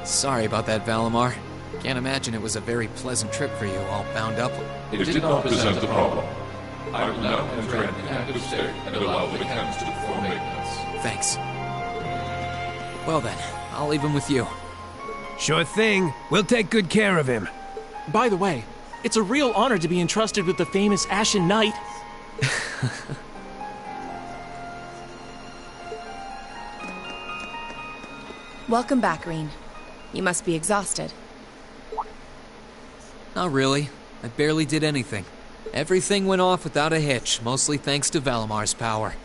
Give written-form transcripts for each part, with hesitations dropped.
Sorry about that, Valimar. Can't imagine it was a very pleasant trip for you, all bound up. It did not present a problem. I will now enter an inactive state and allow the mechanics to perform maintenance. Thanks. Well then, I'll leave him with you. Sure thing. We'll take good care of him. By the way, it's a real honor to be entrusted with the famous Ashen Knight. Welcome back, Rean. You must be exhausted. Not really. I barely did anything. Everything went off without a hitch, mostly thanks to Valimar's power.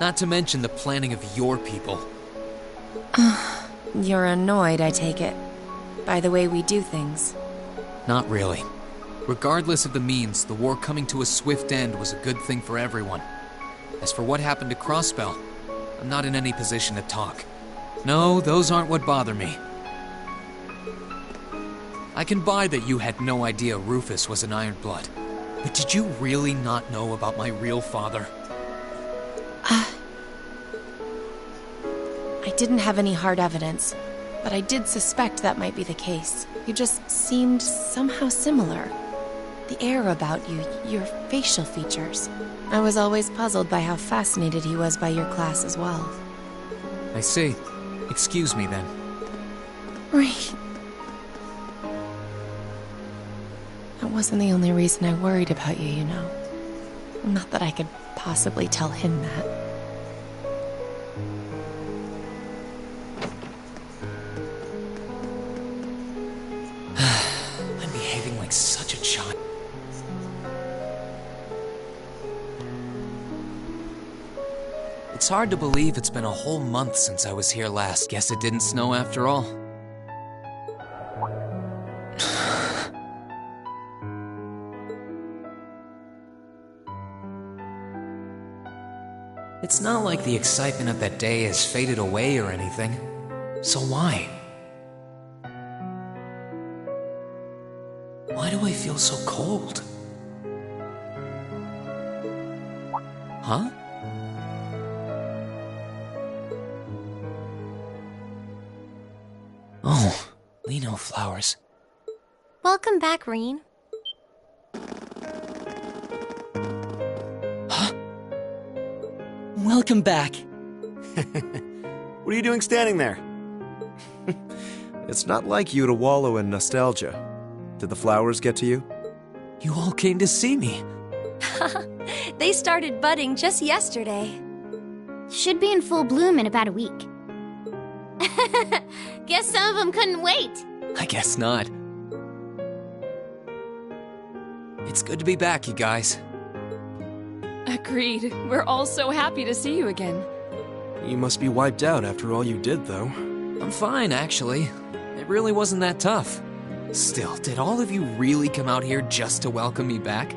Not to mention the planning of your people. You're annoyed, I take it, by the way we do things. Not really. Regardless of the means, the war coming to a swift end was a good thing for everyone. As for what happened to Crossbell, I'm not in any position to talk. No, those aren't what bother me. I can buy that you had no idea Rufus was an Ironblood. But did you really not know about my real father? I didn't have any hard evidence, but I did suspect that might be the case. You just seemed somehow similar. The air about you, your facial features. I was always puzzled by how fascinated he was by your class as well. I see. Excuse me then. Right. That wasn't the only reason I worried about you, you know. Not that I could possibly tell him that. I'm behaving like such a child. It's hard to believe it's been a whole month since I was here last. Guess it didn't snow after all. It's not like the excitement of that day has faded away or anything. So why? Why do I feel so cold? Huh? Oh, Lino flowers. Welcome back, Rean. Welcome back. What are you doing standing there? It's not like you to wallow in nostalgia. Did the flowers get to you? You all came to see me. They started budding just yesterday. Should be in full bloom in about a week. Guess some of them couldn't wait. I guess not. It's good to be back, you guys. Agreed. We're all so happy to see you again. You must be wiped out after all you did, though. I'm fine, actually. It really wasn't that tough. Still, did all of you really come out here just to welcome me back?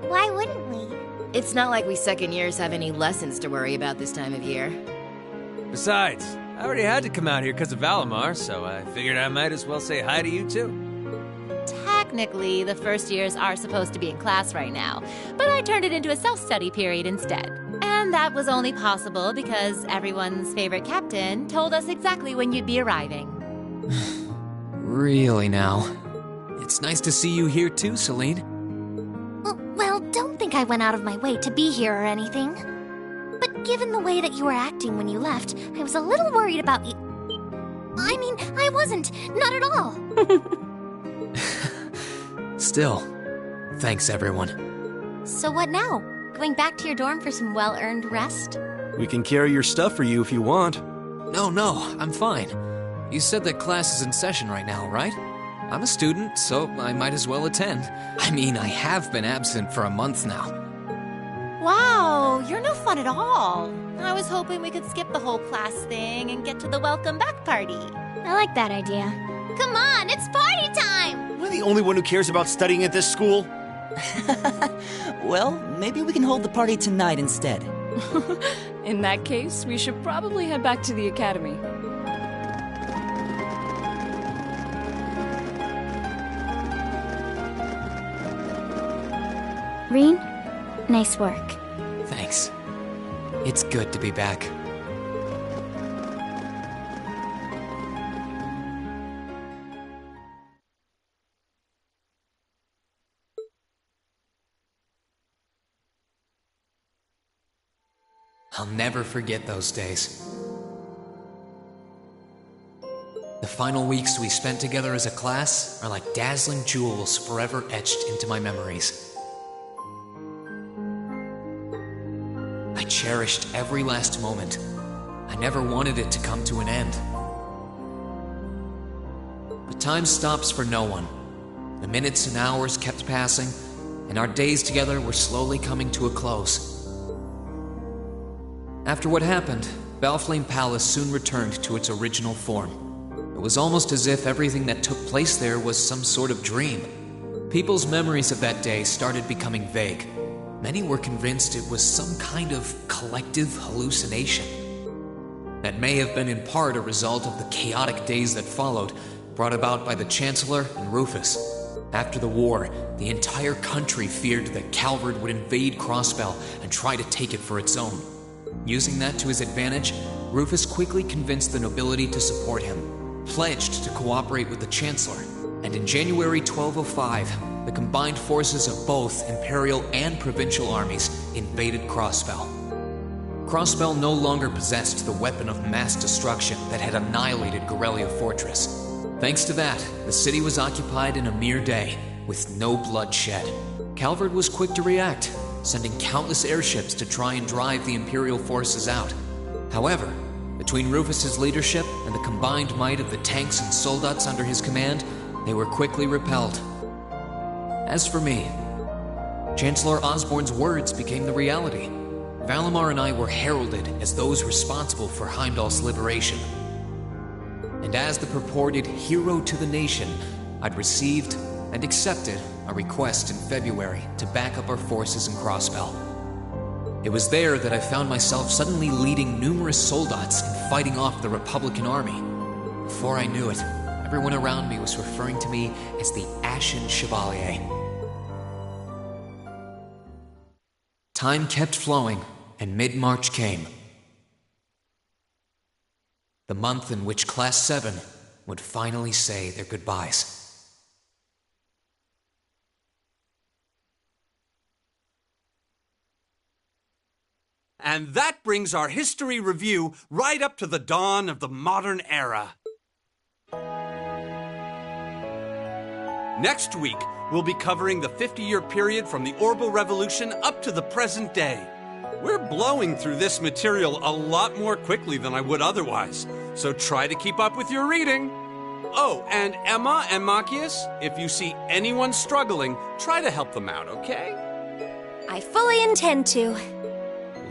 Why wouldn't we? It's not like we second years have any lessons to worry about this time of year. Besides, I already had to come out here because of Valimar, so I figured I might as well say hi to you too. Technically, the first years are supposed to be in class right now, but I turned it into a self-study period instead. And that was only possible because everyone's favorite captain told us exactly when you'd be arriving. Really now? It's nice to see you here too, Celine. Well, don't think I went out of my way to be here or anything. But given the way that you were acting when you left, I was a little worried about you. I mean, I wasn't. Not at all. Still, thanks everyone. So what now? Going back to your dorm for some well-earned rest? We can carry your stuff for you if you want. No, I'm fine. You said that class is in session right now, right? I'm a student, so I might as well attend. I mean, I have been absent for a month now. Wow, you're no fun at all. I was hoping we could skip the whole class thing and get to the welcome back party. I like that idea. Come on, it's party time! Am I the only one who cares about studying at this school? Well, maybe we can hold the party tonight instead. In that case, we should probably head back to the academy. Rean, nice work. Thanks. It's good to be back. I'll never forget those days. The final weeks we spent together as a class are like dazzling jewels forever etched into my memories. I cherished every last moment. I never wanted it to come to an end. But time stops for no one. The minutes and hours kept passing, and our days together were slowly coming to a close. After what happened, Balflame Palace soon returned to its original form. It was almost as if everything that took place there was some sort of dream. People's memories of that day started becoming vague. Many were convinced it was some kind of collective hallucination. That may have been in part a result of the chaotic days that followed, brought about by the Chancellor and Rufus. After the war, the entire country feared that Calvard would invade Crossbell and try to take it for its own. Using that to his advantage, Rufus quickly convinced the nobility to support him, pledged to cooperate with the Chancellor, and in January 1205, the combined forces of both Imperial and Provincial armies invaded Crossbell. Crossbell no longer possessed the weapon of mass destruction that had annihilated Gorelia Fortress. Thanks to that, the city was occupied in a mere day, with no blood shed. Calvard was quick to react, sending countless airships to try and drive the Imperial forces out. However, between Rufus's leadership and the combined might of the tanks and soldats under his command, they were quickly repelled. As for me, Chancellor Osborne's words became the reality. Valimar and I were heralded as those responsible for Heimdall's liberation. And as the purported hero to the nation, I'd received and accepted a request in February to back up our forces in Crossbell. It was there that I found myself suddenly leading numerous soldats and fighting off the Republican army. Before I knew it, everyone around me was referring to me as the Ashen Chevalier. Time kept flowing, and mid-March came. The month in which Class 7 would finally say their goodbyes. And that brings our history review right up to the dawn of the modern era. Next week, we'll be covering the 50-year period from the Orbital Revolution up to the present day. We're blowing through this material a lot more quickly than I would otherwise, so try to keep up with your reading. Oh, and Emma and Machias, if you see anyone struggling, try to help them out, okay? I fully intend to.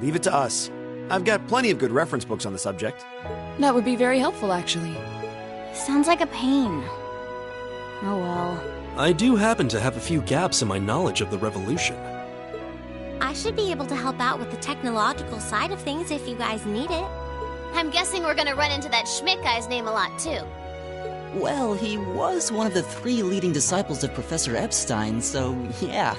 Leave it to us. I've got plenty of good reference books on the subject. That would be very helpful, actually. Sounds like a pain. Oh well. I do happen to have a few gaps in my knowledge of the Revolution. I should be able to help out with the technological side of things if you guys need it. I'm guessing we're gonna run into that Schmidt guy's name a lot, too. Well, he was one of the 3 leading disciples of Professor Epstein, so yeah.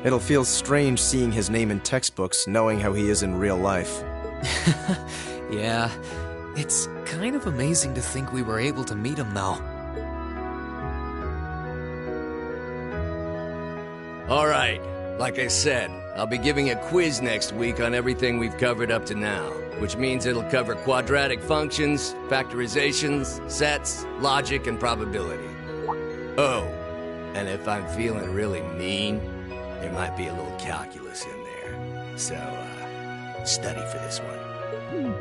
It'll feel strange seeing his name in textbooks, knowing how he is in real life. Yeah, it's kind of amazing to think we were able to meet him, though. All right, like I said, I'll be giving a quiz next week on everything we've covered up to now, which means it'll cover quadratic functions, factorizations, sets, logic, and probability. Oh, and if I'm feeling really mean, there might be a little calculus in there. So, study for this one.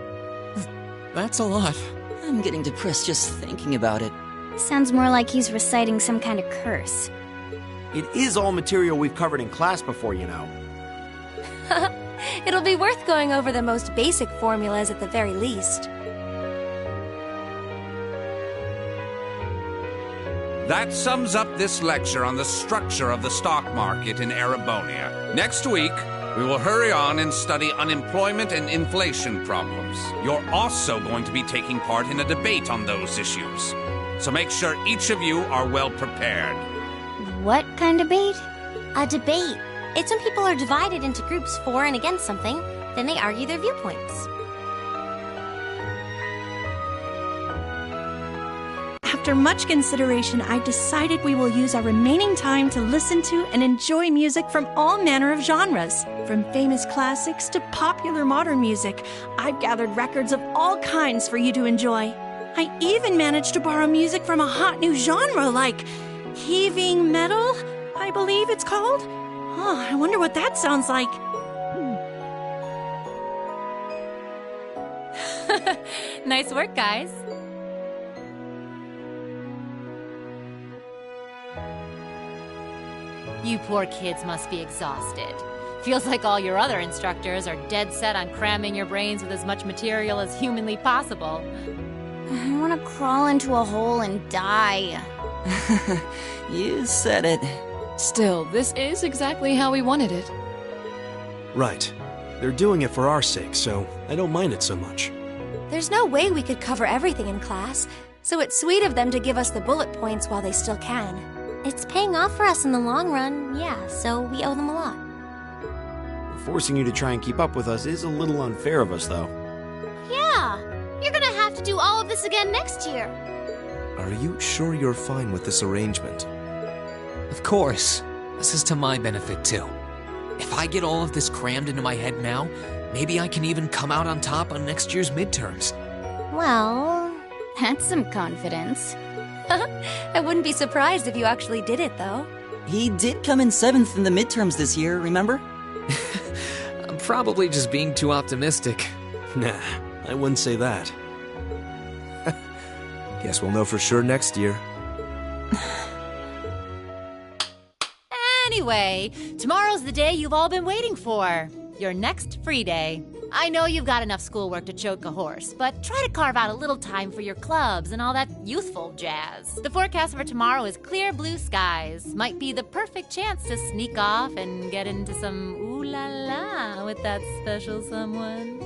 That's a lot. I'm getting depressed just thinking about it. Sounds more like he's reciting some kind of curse. It is all material we've covered in class before, you know. It'll be worth going over the most basic formulas at the very least. That sums up this lecture on the structure of the stock market in Erebonia. Next week, we will hurry on and study unemployment and inflation problems. You're also going to be taking part in a debate on those issues. So make sure each of you are well prepared. What kind of debate? A debate. It's when people are divided into groups for and against something, then they argue their viewpoints. After After much consideration, I've decided we will use our remaining time to listen to and enjoy music from all manner of genres. From famous classics to popular modern music, I've gathered records of all kinds for you to enjoy. I even managed to borrow music from a hot new genre like heaving metal, I believe it's called. Oh, I wonder what that sounds like. Nice work, guys. You poor kids must be exhausted. Feels like all your other instructors are dead set on cramming your brains with as much material as humanly possible. I want to crawl into a hole and die. You said it. Still, this is exactly how we wanted it. Right. They're doing it for our sake, so I don't mind it so much. There's no way we could cover everything in class, so it's sweet of them to give us the bullet points while they still can. It's paying off for us in the long run, yeah, so we owe them a lot. Forcing you to try and keep up with us is a little unfair of us, though. Yeah, you're gonna have to do all of this again next year. Are you sure you're fine with this arrangement? Of course. This is to my benefit, too. If I get all of this crammed into my head now, maybe I can even come out on top on next year's midterms. Well, that's some confidence. I wouldn't be surprised if you actually did it, though. He did come in 7th in the midterms this year, remember? I'm probably just being too optimistic. Nah, I wouldn't say that. Guess we'll know for sure next year. Anyway, tomorrow's the day you've all been waiting for. Your next free day. I know you've got enough schoolwork to choke a horse, but try to carve out a little time for your clubs and all that youthful jazz. The forecast for tomorrow is clear blue skies. Might be the perfect chance to sneak off and get into some ooh-la-la with that special someone.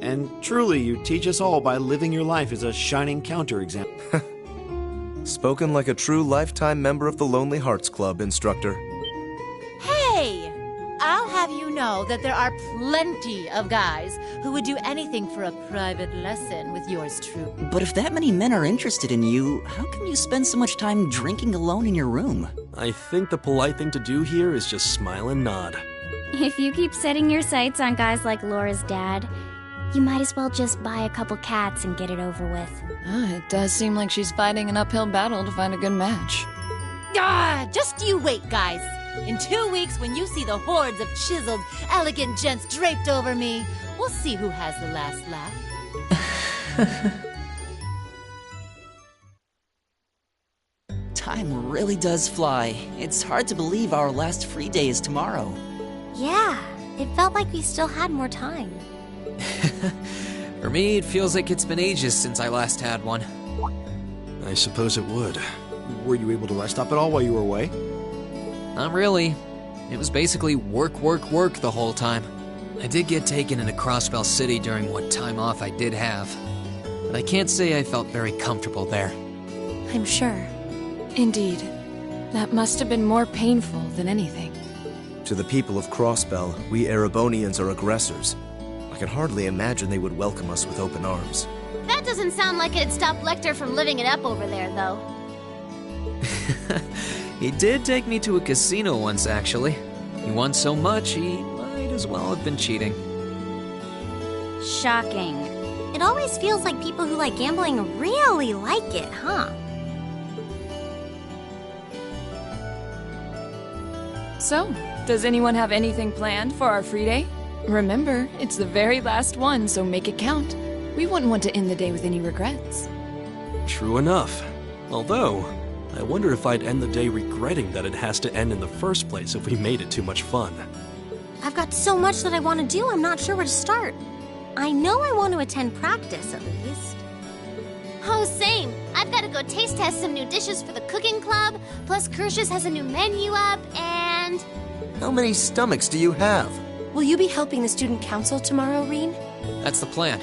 And truly, you teach us all by living your life as a shining counterexample. Spoken like a true lifetime member of the Lonely Hearts Club, instructor. Hey! I'll have you know that there are plenty of guys who would do anything for a private lesson with yours truly. But if that many men are interested in you, how come you spend so much time drinking alone in your room? I think the polite thing to do here is just smile and nod. If you keep setting your sights on guys like Laura's dad, you might as well just buy a couple cats and get it over with. It does seem like she's fighting an uphill battle to find a good match. Just you wait, guys. In 2 weeks, when you see the hordes of chiseled, elegant gents draped over me, we'll see who has the last laugh. Time really does fly. It's hard to believe our last free day is tomorrow. Yeah, it felt like we still had more time. For me, it feels like it's been ages since I last had one. I suppose it would. Were you able to rest up at all while you were away? Not really. It was basically work, work, work the whole time. I did get taken into Crossbell City during what time off I did have, but I can't say I felt very comfortable there. I'm sure. Indeed. That must have been more painful than anything. To the people of Crossbell, we Erebonians are aggressors. I can hardly imagine they would welcome us with open arms. That doesn't sound like it'd stop Lecter from living it up over there, though. He did take me to a casino once, actually. He won so much, he might as well have been cheating. Shocking. It always feels like people who like gambling really like it, huh? So, does anyone have anything planned for our free day? Remember, it's the very last one, so make it count. We wouldn't want to end the day with any regrets. True enough. Although, I wonder if I'd end the day regretting that it has to end in the first place if we made it too much fun. I've got so much that I want to do, I'm not sure where to start. I know I want to attend practice, at least. Oh, same. I've got to go taste test some new dishes for the cooking club, plus Kirsch's has a new menu up, and... How many stomachs do you have? Will you be helping the student council tomorrow, Reen? That's the plan.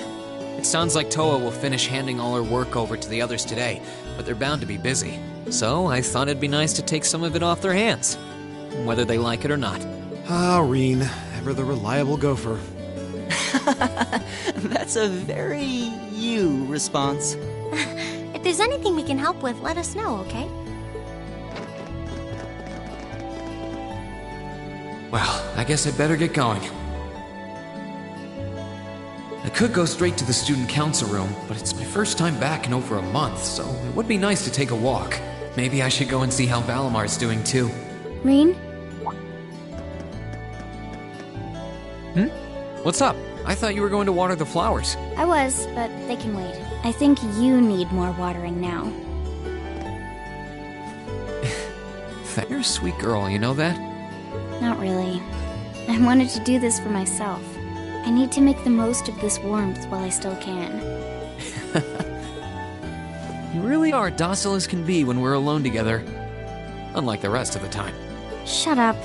It sounds like Toa will finish handing all her work over to the others today, but they're bound to be busy. So I thought it'd be nice to take some of it off their hands, whether they like it or not. Ah, Reen, ever the reliable gopher. That's a very you response. If there's anything we can help with, let us know, okay? Well, I guess I better get going. I could go straight to the student council room, but it's my first time back in over a month, so it would be nice to take a walk. Maybe I should go and see how Valamar's doing too. Rean? What's up? I thought you were going to water the flowers. I was, but they can wait. I think you need more watering now. You're a sweet girl, you know that? Not really. I wanted to do this for myself. I need to make the most of this warmth while I still can. You really are docile as can be when we're alone together. Unlike the rest of the time. Shut up.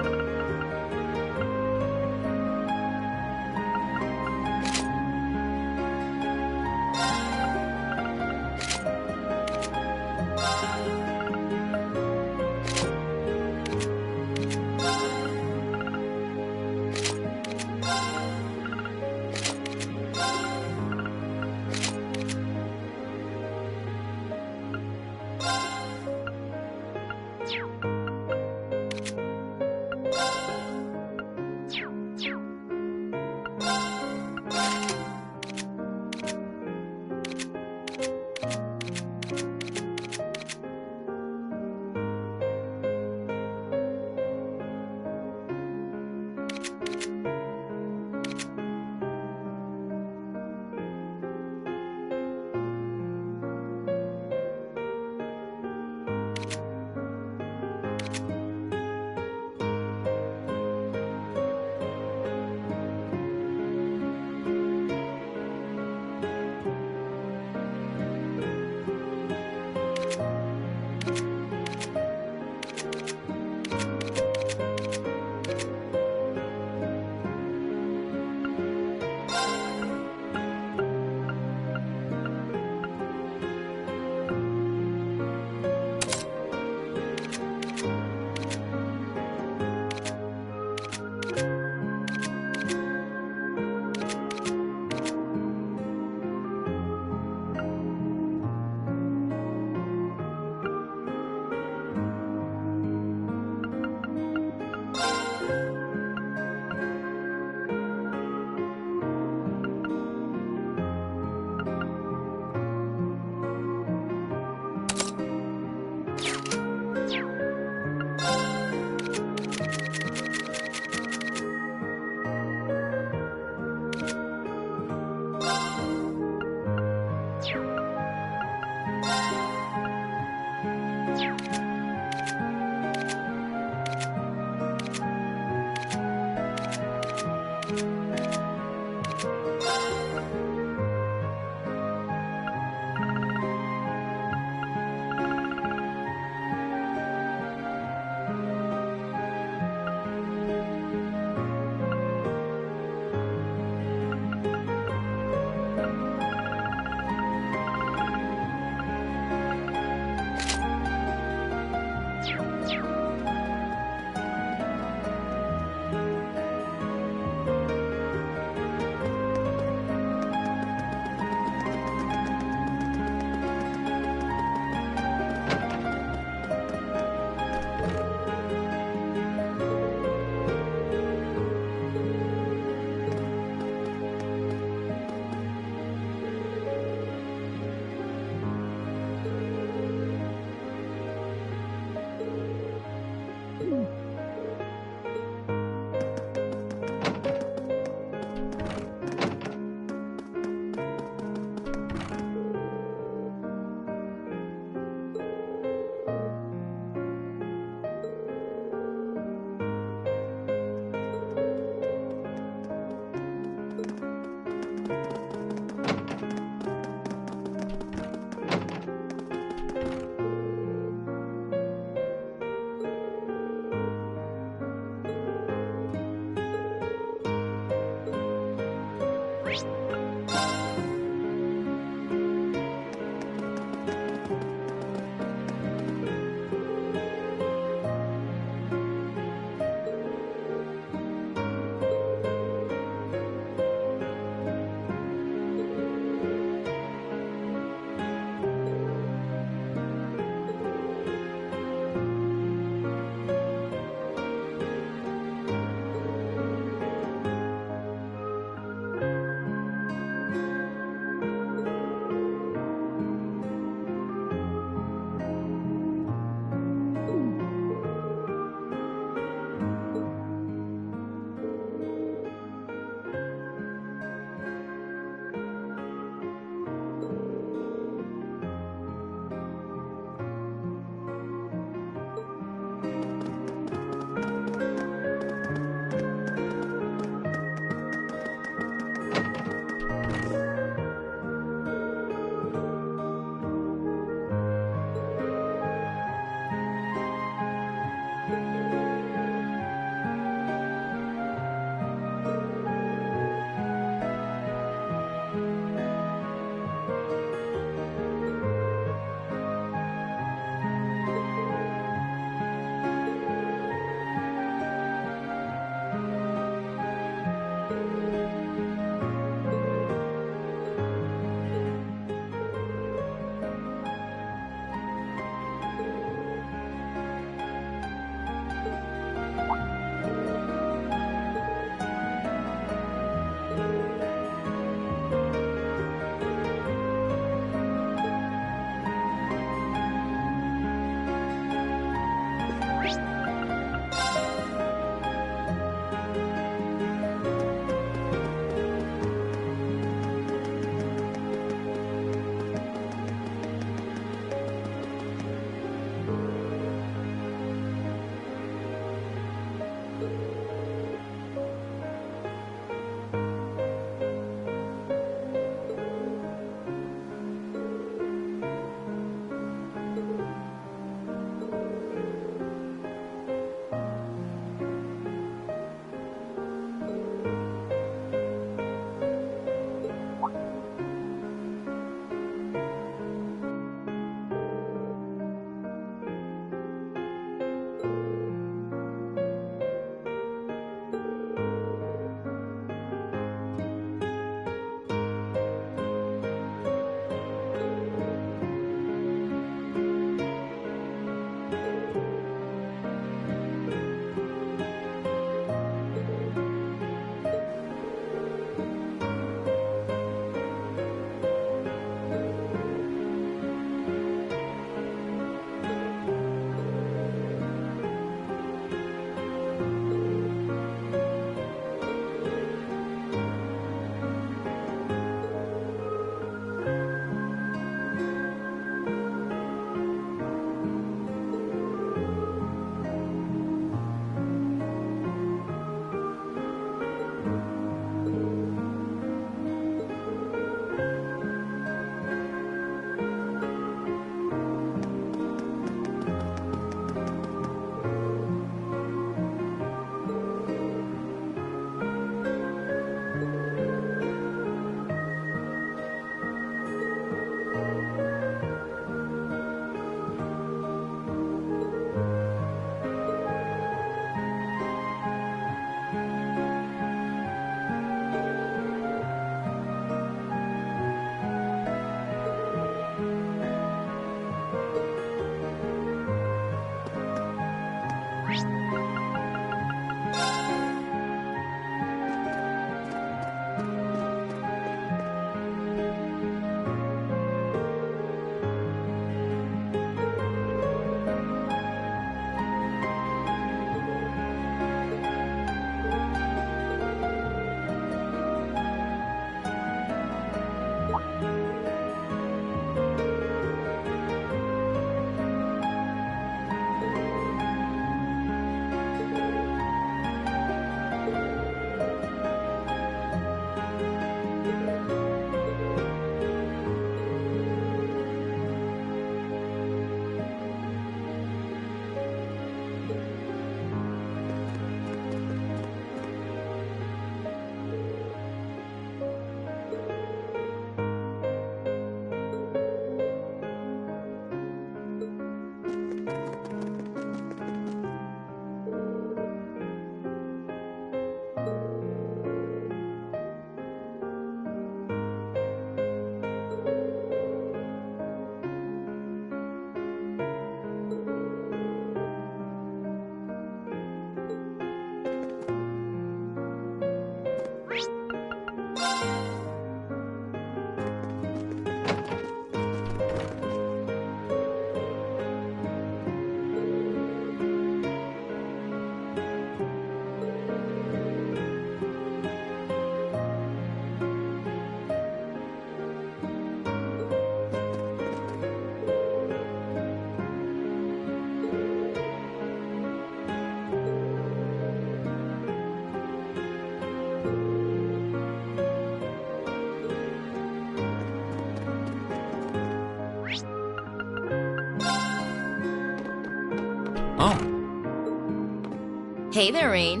Hey there, Rain.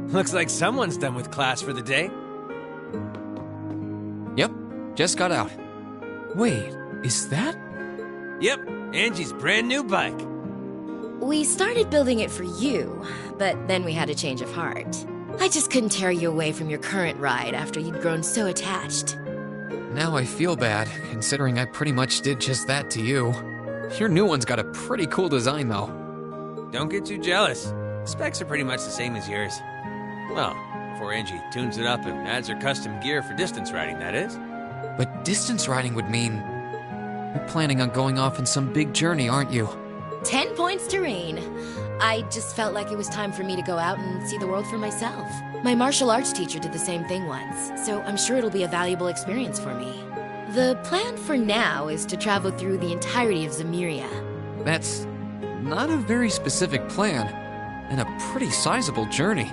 Looks like someone's done with class for the day. Yep, just got out. Wait, is that? Yep, Angie's brand new bike. We started building it for you, but then we had a change of heart. I just couldn't tear you away from your current ride after you'd grown so attached. Now I feel bad, considering I pretty much did just that to you. Your new one's got a pretty cool design, though. Don't get too jealous. Specs are pretty much the same as yours. Well, before Angie tunes it up and adds her custom gear for distance riding, that is. But distance riding would mean... You're planning on going off on some big journey, aren't you? 10 points to Rain. I just felt like it was time for me to go out and see the world for myself. My martial arts teacher did the same thing once, so I'm sure it'll be a valuable experience for me. The plan for now is to travel through the entirety of Zemuria. That's not a very specific plan, and a pretty sizable journey.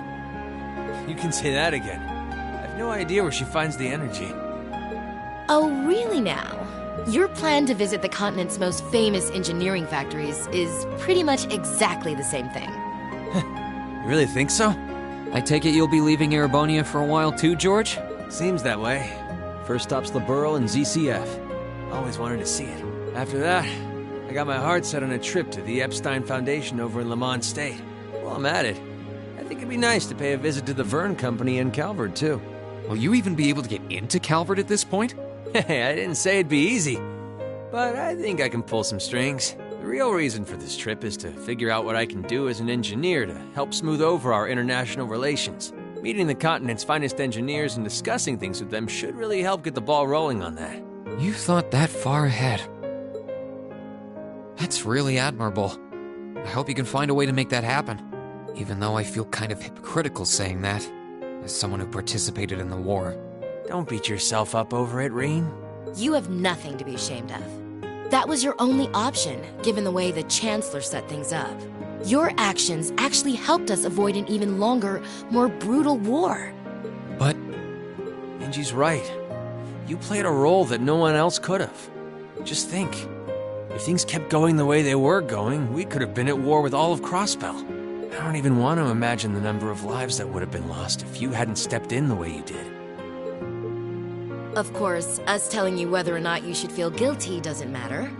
You can say that again. I have no idea where she finds the energy. Oh, really now? Your plan to visit the continent's most famous engineering factories is pretty much exactly the same thing. You really think so? I take it you'll be leaving Erebonia for a while too, George? Seems that way. First stop's the Burl and ZCF. Always wanted to see it. After that, I got my heart set on a trip to the Epstein Foundation over in Lamont State. While I'm at it, I think it'd be nice to pay a visit to the Verne Company in Calvert, too. Will you even be able to get into Calvert at this point? Hey, I didn't say it'd be easy, but I think I can pull some strings. The real reason for this trip is to figure out what I can do as an engineer to help smooth over our international relations. Meeting the continent's finest engineers and discussing things with them should really help get the ball rolling on that. You thought that far ahead. That's really admirable. I hope you can find a way to make that happen. Even though I feel kind of hypocritical saying that, as someone who participated in the war. Don't beat yourself up over it, Rain. You have nothing to be ashamed of. That was your only option, given the way the Chancellor set things up. Your actions actually helped us avoid an even longer, more brutal war. But... Angie's right. You played a role that no one else could have. Just think. If things kept going the way they were going, we could have been at war with all of Crossbell. I don't even want to imagine the number of lives that would have been lost if you hadn't stepped in the way you did. Of course, us telling you whether or not you should feel guilty doesn't matter.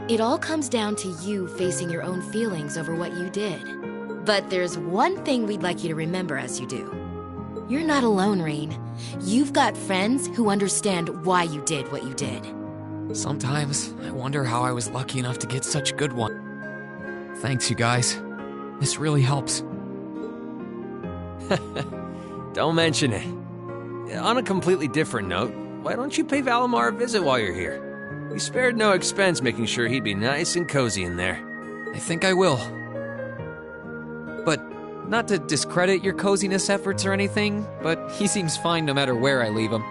It all comes down to you facing your own feelings over what you did. But there's one thing we'd like you to remember as you do. You're not alone, Rain. You've got friends who understand why you did what you did. Sometimes I wonder how I was lucky enough to get such good ones. Thanks, you guys. This really helps. Don't mention it. On a completely different note, why don't you pay Valimar a visit while you're here? We spared no expense making sure he'd be nice and cozy in there. I think I will. But not to discredit your coziness efforts or anything, but he seems fine no matter where I leave him.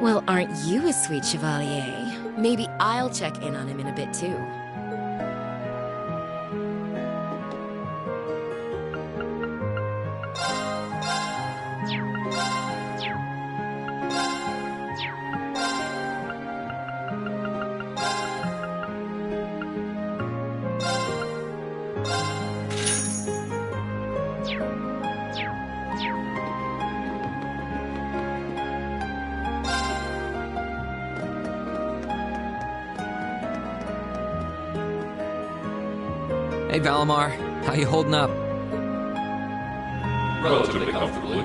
Well, aren't you a sweet chevalier? Maybe I'll check in on him in a bit too. Hey, Valimar. How you holding up? Relatively comfortably.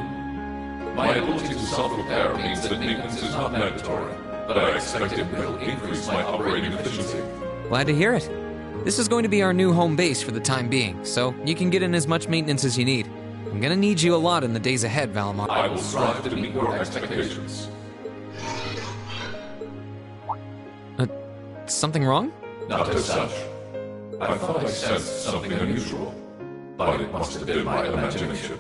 My ability to self-repair means that maintenance is not mandatory, but I expect it will increase my operating efficiency. Glad to hear it. This is going to be our new home base for the time being, so you can get in as much maintenance as you need. I'm gonna need you a lot in the days ahead, Valimar. I will strive to meet your expectations. Something wrong? Not as such. I thought I sensed something unusual, but it must have been my imagination.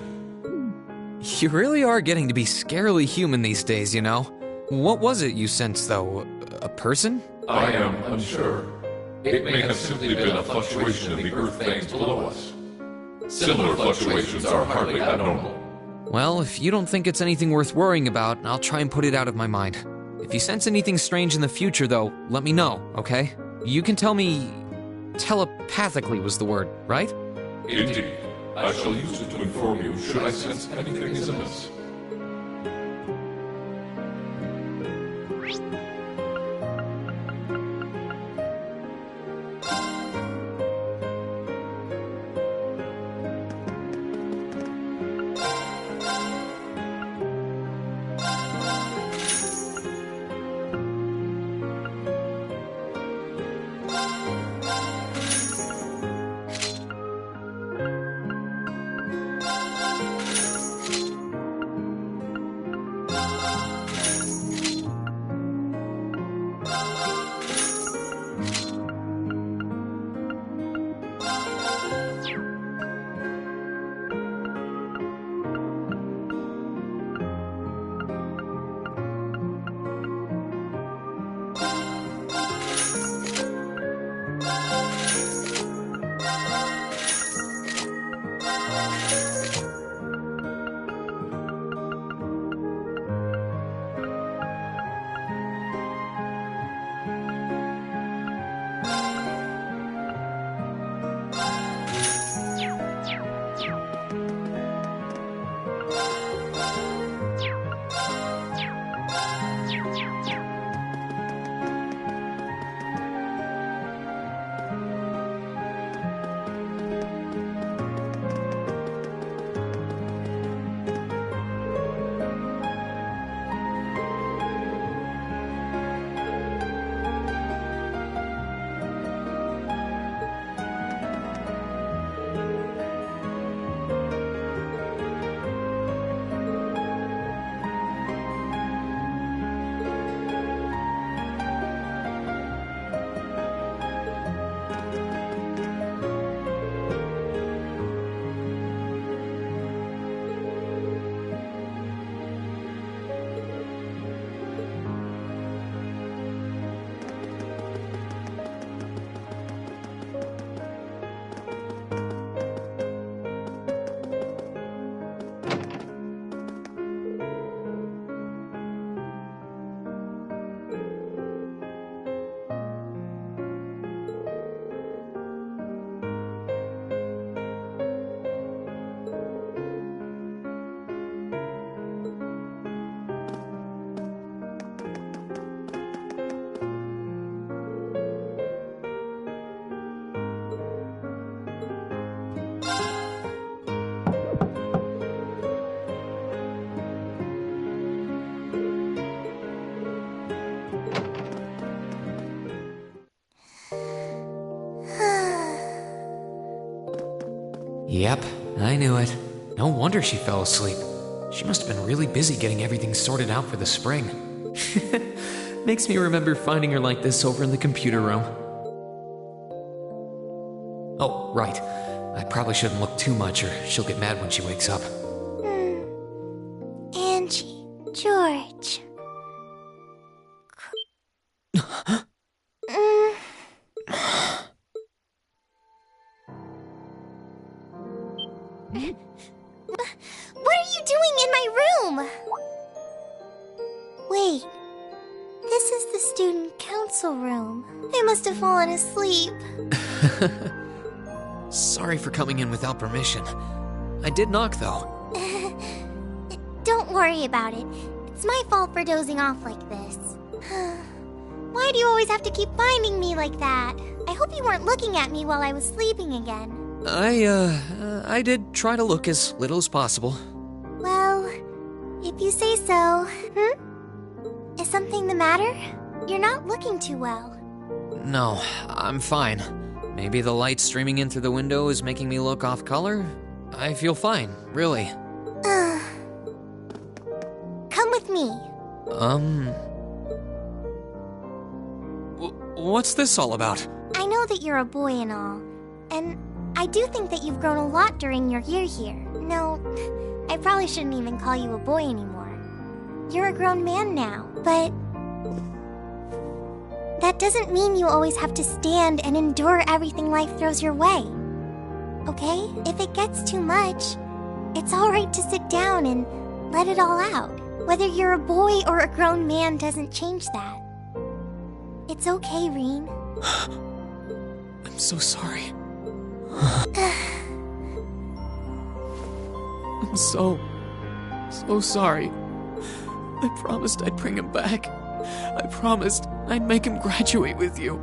You really are getting to be scarily human these days, you know? What was it you sensed, though? A person? I am unsure. It may have simply been a fluctuation in the earth veins below us. Similar fluctuations are hardly abnormal. Well, if you don't think it's anything worth worrying about, I'll try and put it out of my mind. If you sense anything strange in the future, though, let me know, okay? You can tell me... telepathically was the word, right? Indeed. I shall use it to inform you should I sense anything is amiss. Yep, I knew it. No wonder she fell asleep. She must have been really busy getting everything sorted out for the spring. Makes me remember finding her like this over in the computer room. Oh, right. I probably shouldn't look too much or she'll get mad when she wakes up. Angie, George. What are you doing in my room? Wait, this is the student council room. I must have fallen asleep. Sorry for coming in without permission. I did knock, though. Don't worry about it. It's my fault for dozing off like this. Why do you always have to keep finding me like that? I hope you weren't looking at me while I was sleeping again. I did try to look as little as possible. Well, if you say so. Is something the matter? You're not looking too well. No, I'm fine. Maybe the light streaming in through the window is making me look off color? I feel fine, really. Come with me. What's this all about? I know that you're a boy and all, and I do think that you've grown a lot during your year here. No, I probably shouldn't even call you a boy anymore. You're a grown man now, but that doesn't mean you always have to stand and endure everything life throws your way. Okay? If it gets too much, it's alright to sit down and let it all out. Whether you're a boy or a grown man doesn't change that. It's okay, Reen. I'm so sorry. I'm so sorry. I promised I'd bring him back. I promised I'd make him graduate with you.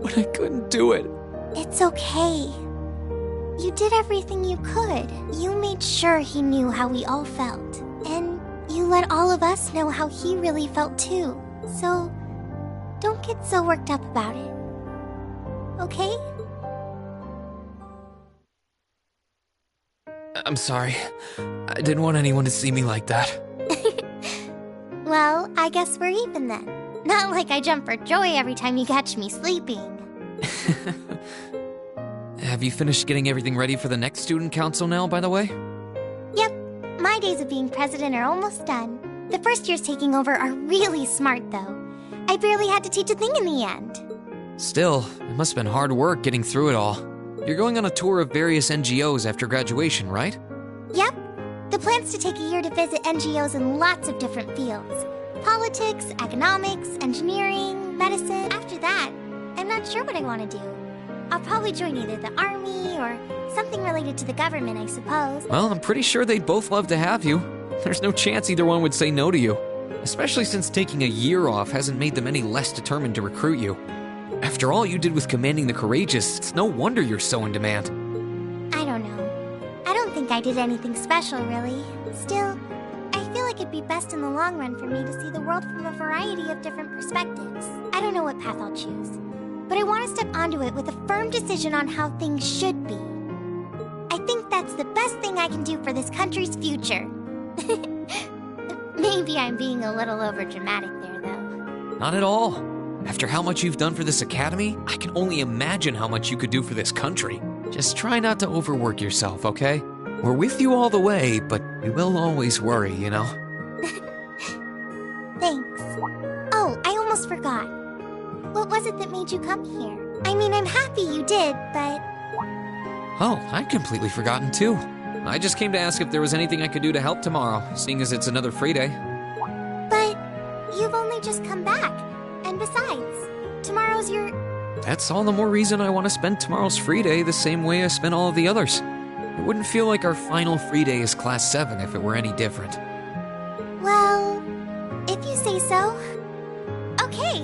But I couldn't do it. It's okay. You did everything you could. You made sure he knew how we all felt. And you let all of us know how he really felt too. So, don't get so worked up about it. Okay? I'm sorry. I didn't want anyone to see me like that. Well, I guess we're even then. Not like I jump for joy every time you catch me sleeping. Have you finished getting everything ready for the next student council now, by the way? Yep. My days of being president are almost done. The first years taking over are really smart, though. I barely had to teach a thing in the end. Still, it must have been hard work getting through it all. You're going on a tour of various NGOs after graduation, right? Yep. The plan's to take a year to visit NGOs in lots of different fields. Politics, economics, engineering, medicine. After that, I'm not sure what I want to do. I'll probably join either the army or something related to the government, I suppose. Well, I'm pretty sure they'd both love to have you. There's no chance either one would say no to you. Especially since taking a year off hasn't made them any less determined to recruit you. After all you did with commanding the courageous, it's no wonder you're so in demand. I don't know. I don't think I did anything special, really. Still, I feel like it'd be best in the long run for me to see the world from a variety of different perspectives. I don't know what path I'll choose, but I want to step onto it with a firm decision on how things should be. I think that's the best thing I can do for this country's future. Maybe I'm being a little overdramatic there, though. Not at all. After how much you've done for this academy, I can only imagine how much you could do for this country. Just try not to overwork yourself, okay? We're with you all the way, but we will always worry, you know? Thanks. Oh, I almost forgot. What was it that made you come here? I mean, I'm happy you did, but... Oh, I'd completely forgotten too. I just came to ask if there was anything I could do to help tomorrow, seeing as it's another free day. But you've only just come back. And besides, tomorrow's your... That's all the more reason I want to spend tomorrow's free day the same way I spent all of the others. It wouldn't feel like our final free day is Class 7 if it were any different. Well, if you say so. Okay,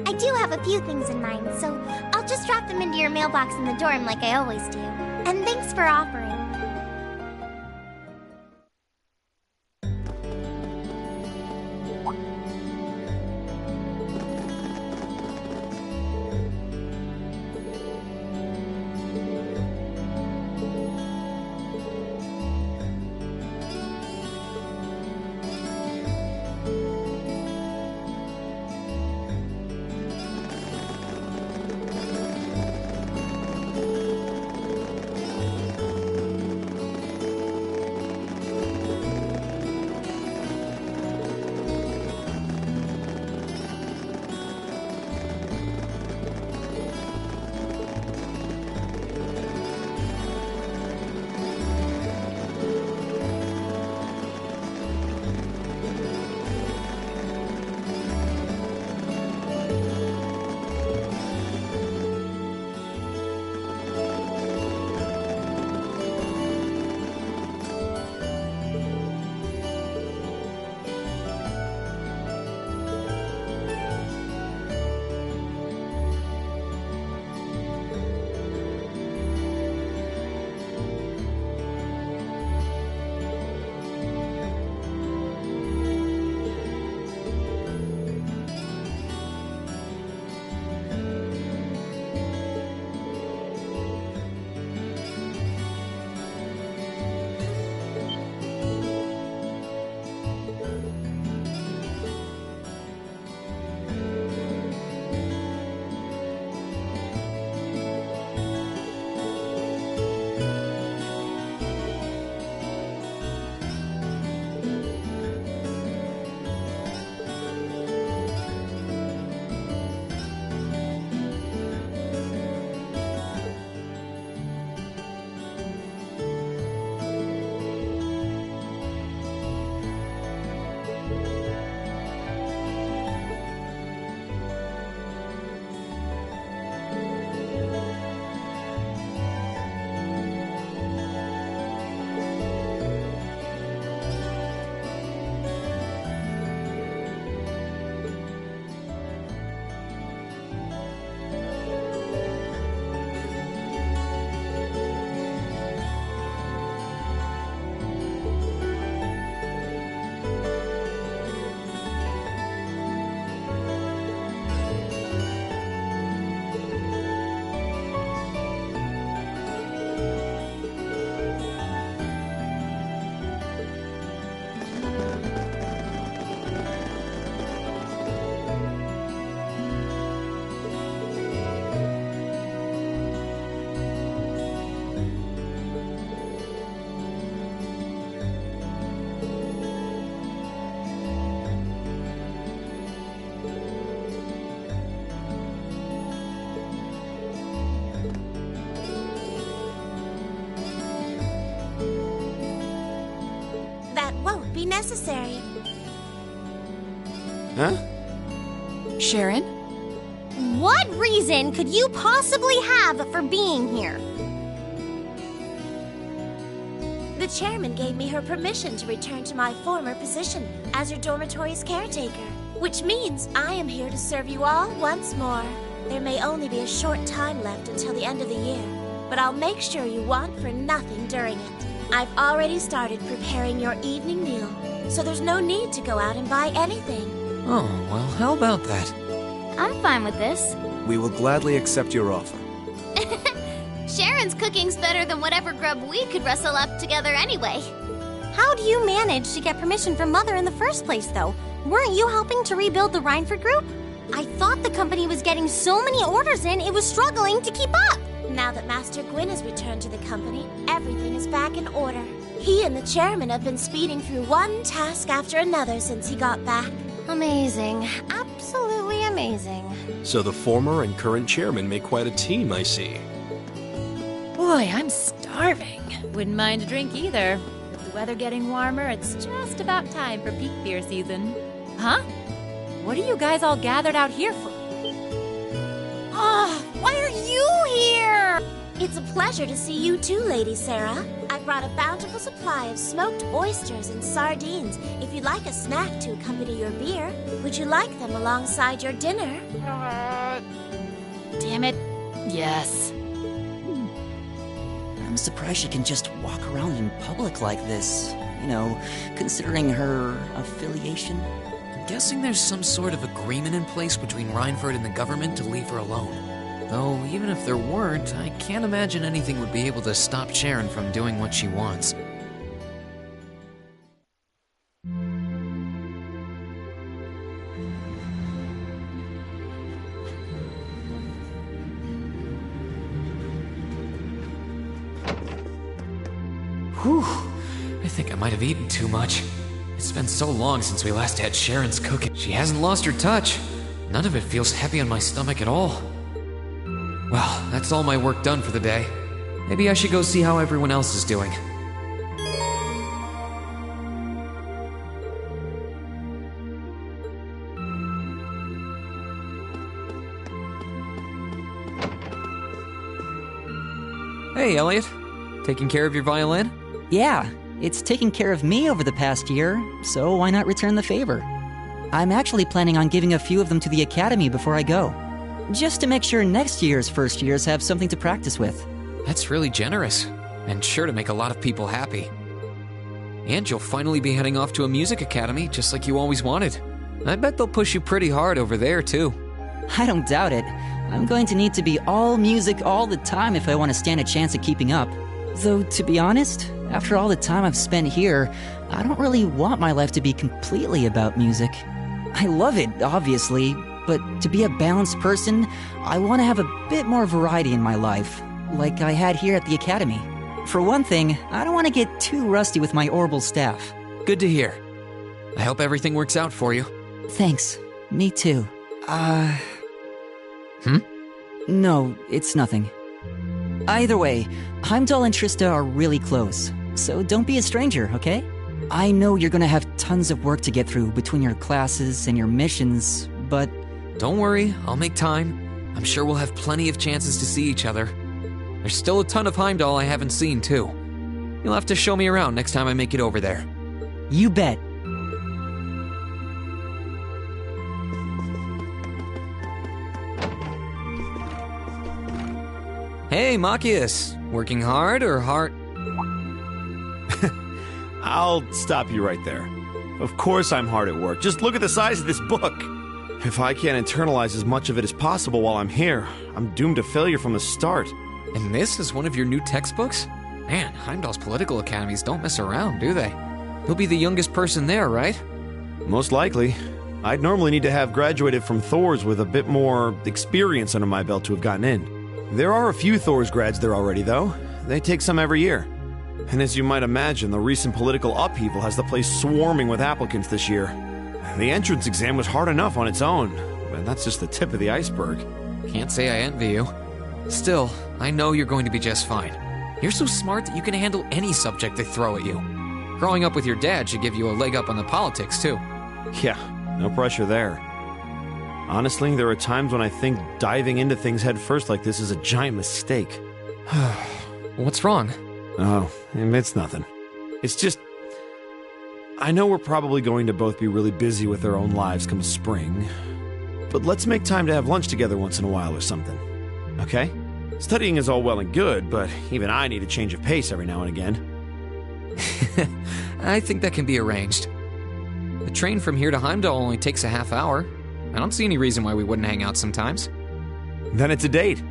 I do have a few things in mind, so I'll just drop them into your mailbox in the dorm like I always do. And thanks for offering. be necessary. Huh? Sharon? What reason could you possibly have for being here? The chairman gave me her permission to return to my former position as your dormitory's caretaker, which means I am here to serve you all once more. There may only be a short time left until the end of the year, but I'll make sure you want for nothing during it. I've already started preparing your evening meal, so there's no need to go out and buy anything. Oh, well, how about that? I'm fine with this. We will gladly accept your offer. Sharon's cooking's better than whatever grub we could rustle up together anyway. How do you manage to get permission from Mother in the first place, though? Weren't you helping to rebuild the Rhineford group? I thought the company was getting so many orders in, it was struggling to keep up. Now that Master Gwyn has returned to the company, everything is back in order. He and the chairman have been speeding through one task after another since he got back. Amazing. Absolutely amazing. So the former and current chairman make quite a team, I see. Boy, I'm starving. Wouldn't mind a drink either. With the weather getting warmer, it's just about time for peak beer season. Huh? What are you guys all gathered out here for? Oh, why are you here? It's a pleasure to see you too, Lady Sarah. I brought a bountiful supply of smoked oysters and sardines. If you'd like a snack to accompany your beer, would you like them alongside your dinner? Damn it. Yes. I'm surprised she can just walk around in public like this. You know, considering her affiliation. I'm guessing there's some sort of agreement in place between Rhineford and the government to leave her alone. Though, even if there weren't, I can't imagine anything would be able to stop Sharon from doing what she wants. Whew, I think I might have eaten too much. It's been so long since we last had Sharon's cooking. She hasn't lost her touch. None of it feels heavy on my stomach at all. Well, that's all my work done for the day. Maybe I should go see how everyone else is doing. Hey, Elliot. Taking care of your violin? Yeah, it's taken care of me over the past year, so why not return the favor? I'm actually planning on giving a few of them to the academy before I go. Just to make sure next year's first years have something to practice with. That's really generous, and sure to make a lot of people happy. And you'll finally be heading off to a music academy, just like you always wanted. I bet they'll push you pretty hard over there, too. I don't doubt it. I'm going to need to be all music all the time if I want to stand a chance at keeping up. Though, to be honest, after all the time I've spent here, I don't really want my life to be completely about music. I love it, obviously, but to be a balanced person, I want to have a bit more variety in my life, like I had here at the academy. For one thing, I don't want to get too rusty with my orbital staff. Good to hear. I hope everything works out for you. Thanks. Me too. No, it's nothing. Either way, Heimdall and Trista are really close, so don't be a stranger, okay? I know you're gonna have tons of work to get through between your classes and your missions, but... Don't worry, I'll make time. I'm sure we'll have plenty of chances to see each other. There's still a ton of Heimdall I haven't seen, too. You'll have to show me around next time I make it over there. You bet. Hey, Machias. Working hard or hard? I'll stop you right there. Of course I'm hard at work. Just look at the size of this book. If I can't internalize as much of it as possible while I'm here, I'm doomed to failure from the start. And this is one of your new textbooks? Man, Heimdall's political academies don't mess around, do they? You'll be the youngest person there, right? Most likely. I'd normally need to have graduated from Thor's with a bit more experience under my belt to have gotten in. There are a few Thor's grads there already, though. They take some every year. And as you might imagine, the recent political upheaval has the place swarming with applicants this year. The entrance exam was hard enough on its own, but that's just the tip of the iceberg. Can't say I envy you. Still, I know you're going to be just fine. You're so smart that you can handle any subject they throw at you. Growing up with your dad should give you a leg up on the politics, too. Yeah, no pressure there. Honestly, there are times when I think diving into things head first like this is a giant mistake. What's wrong? Oh, it's nothing. It's just... I know we're probably going to both be really busy with our own lives come spring, but let's make time to have lunch together once in a while or something, okay? Studying is all well and good, but even I need a change of pace every now and again. I think that can be arranged. The train from here to Heimdall only takes a half hour. I don't see any reason why we wouldn't hang out sometimes. Then it's a date.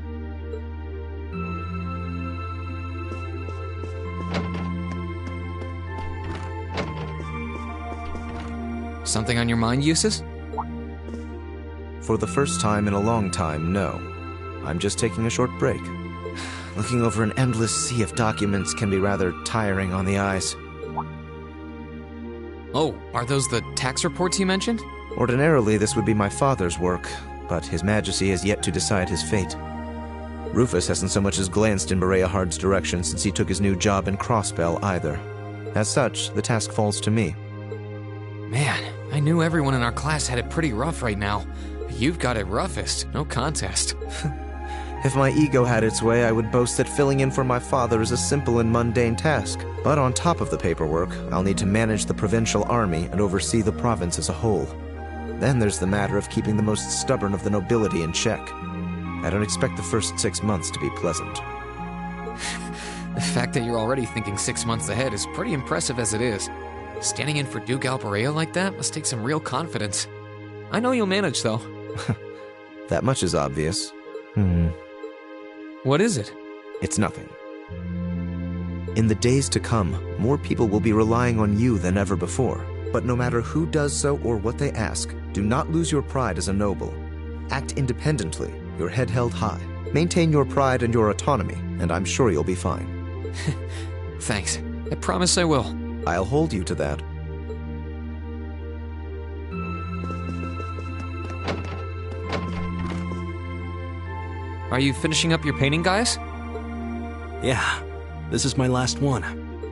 Something on your mind, Eustace? For the first time in a long time, no. I'm just taking a short break. Looking over an endless sea of documents can be rather tiring on the eyes. Oh, are those the tax reports you mentioned? Ordinarily, this would be my father's work, but His Majesty has yet to decide his fate. Rufus hasn't so much as glanced in Berea Hard's direction since he took his new job in Crossbell either. As such, the task falls to me. Man, I knew everyone in our class had it pretty rough right now. You've got it roughest, no contest. If my ego had its way, I would boast that filling in for my father is a simple and mundane task. But on top of the paperwork, I'll need to manage the provincial army and oversee the province as a whole. Then there's the matter of keeping the most stubborn of the nobility in check. I don't expect the first 6 months to be pleasant. The fact that you're already thinking 6 months ahead is pretty impressive as it is. Standing in for Duke Alberea like that must take some real confidence. I know you'll manage, though. That much is obvious. What is it? It's nothing. In the days to come, more people will be relying on you than ever before. But no matter who does so or what they ask, do not lose your pride as a noble. Act independently, your head held high. Maintain your pride and your autonomy, and I'm sure you'll be fine. Thanks. I promise I will. I'll hold you to that. Are you finishing up your painting, guys? Yeah, this is my last one.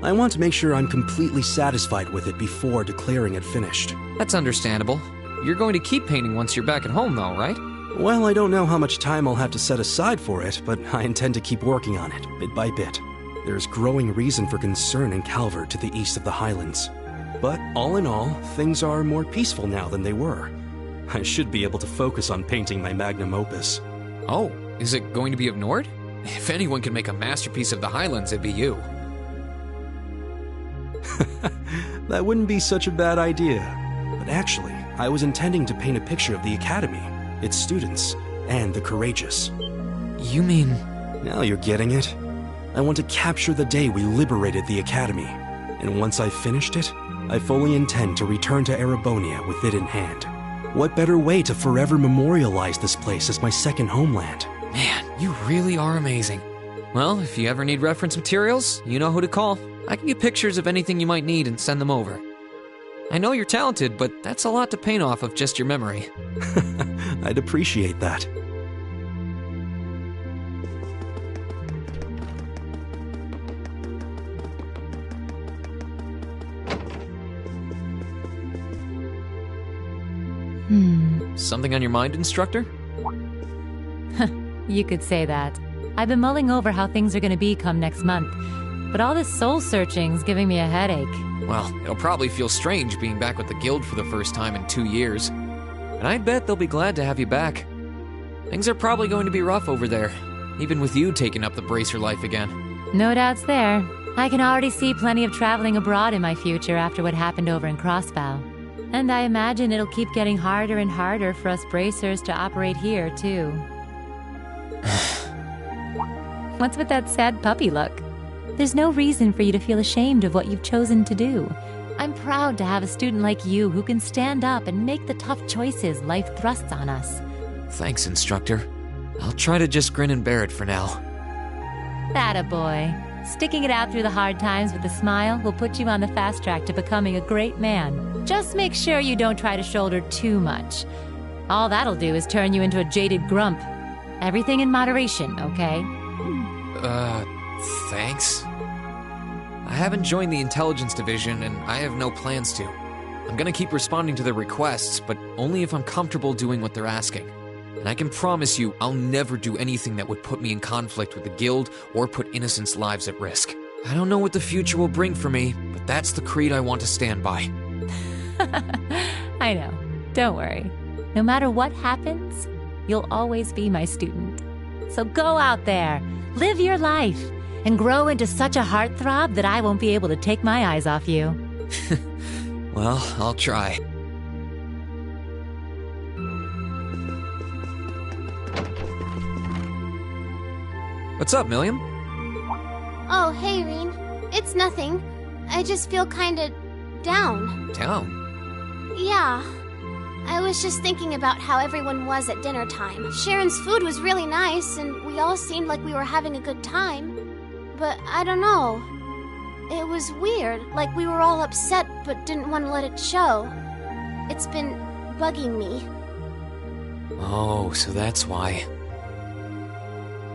I want to make sure I'm completely satisfied with it before declaring it finished. That's understandable. You're going to keep painting once you're back at home, though, right? Well, I don't know how much time I'll have to set aside for it, but I intend to keep working on it, bit by bit. There's growing reason for concern in Calvert to the east of the Highlands. But all in all, things are more peaceful now than they were. I should be able to focus on painting my magnum opus. Oh, is it going to be of Nord? If anyone can make a masterpiece of the Highlands, it'd be you. That wouldn't be such a bad idea. But actually, I was intending to paint a picture of the Academy, its students, and the courageous. You mean... Now you're getting it. I want to capture the day we liberated the Academy. And once I've finished it, I fully intend to return to Erebonia with it in hand. What better way to forever memorialize this place as my second homeland? Man, you really are amazing. Well, if you ever need reference materials, you know who to call. I can get pictures of anything you might need and send them over. I know you're talented, but that's a lot to paint off of just your memory. I'd appreciate that. Something on your mind, instructor? You could say that. I've been mulling over how things are going to be come next month, but all this soul-searching's giving me a headache. Well, it'll probably feel strange being back with the guild for the first time in 2 years. And I bet they'll be glad to have you back. Things are probably going to be rough over there, even with you taking up the bracer life again. No doubts there. I can already see plenty of traveling abroad in my future after what happened over in Crossbow. And I imagine it'll keep getting harder and harder for us bracers to operate here, too. What's with that sad puppy look? There's no reason for you to feel ashamed of what you've chosen to do. I'm proud to have a student like you who can stand up and make the tough choices life thrusts on us. Thanks, instructor. I'll try to just grin and bear it for now. Attaboy. Sticking it out through the hard times with a smile will put you on the fast track to becoming a great man. Just make sure you don't try to shoulder too much. All that'll do is turn you into a jaded grump. Everything in moderation, okay? Thanks. haven't joined the intelligence division, and I have no plans to. I'm gonna keep responding to their requests, but only if I'm comfortable doing what they're asking. And I can promise you, I'll never do anything that would put me in conflict with the guild or put innocents' lives at risk. I don't know what the future will bring for me, but that's the creed I want to stand by. I know. Don't worry. No matter what happens, you'll always be my student. So go out there, live your life, and grow into such a heartthrob that I won't be able to take my eyes off you. Well, I'll try. What's up, Milliam? Oh, hey, Reen. It's nothing. I just feel kinda down. Down? Yeah. I was just thinking about how everyone was at dinner time. Sharon's food was really nice, and we all seemed like we were having a good time. But I don't know. It was weird, like we were all upset but didn't want to let it show. It's been bugging me. Oh, so that's why.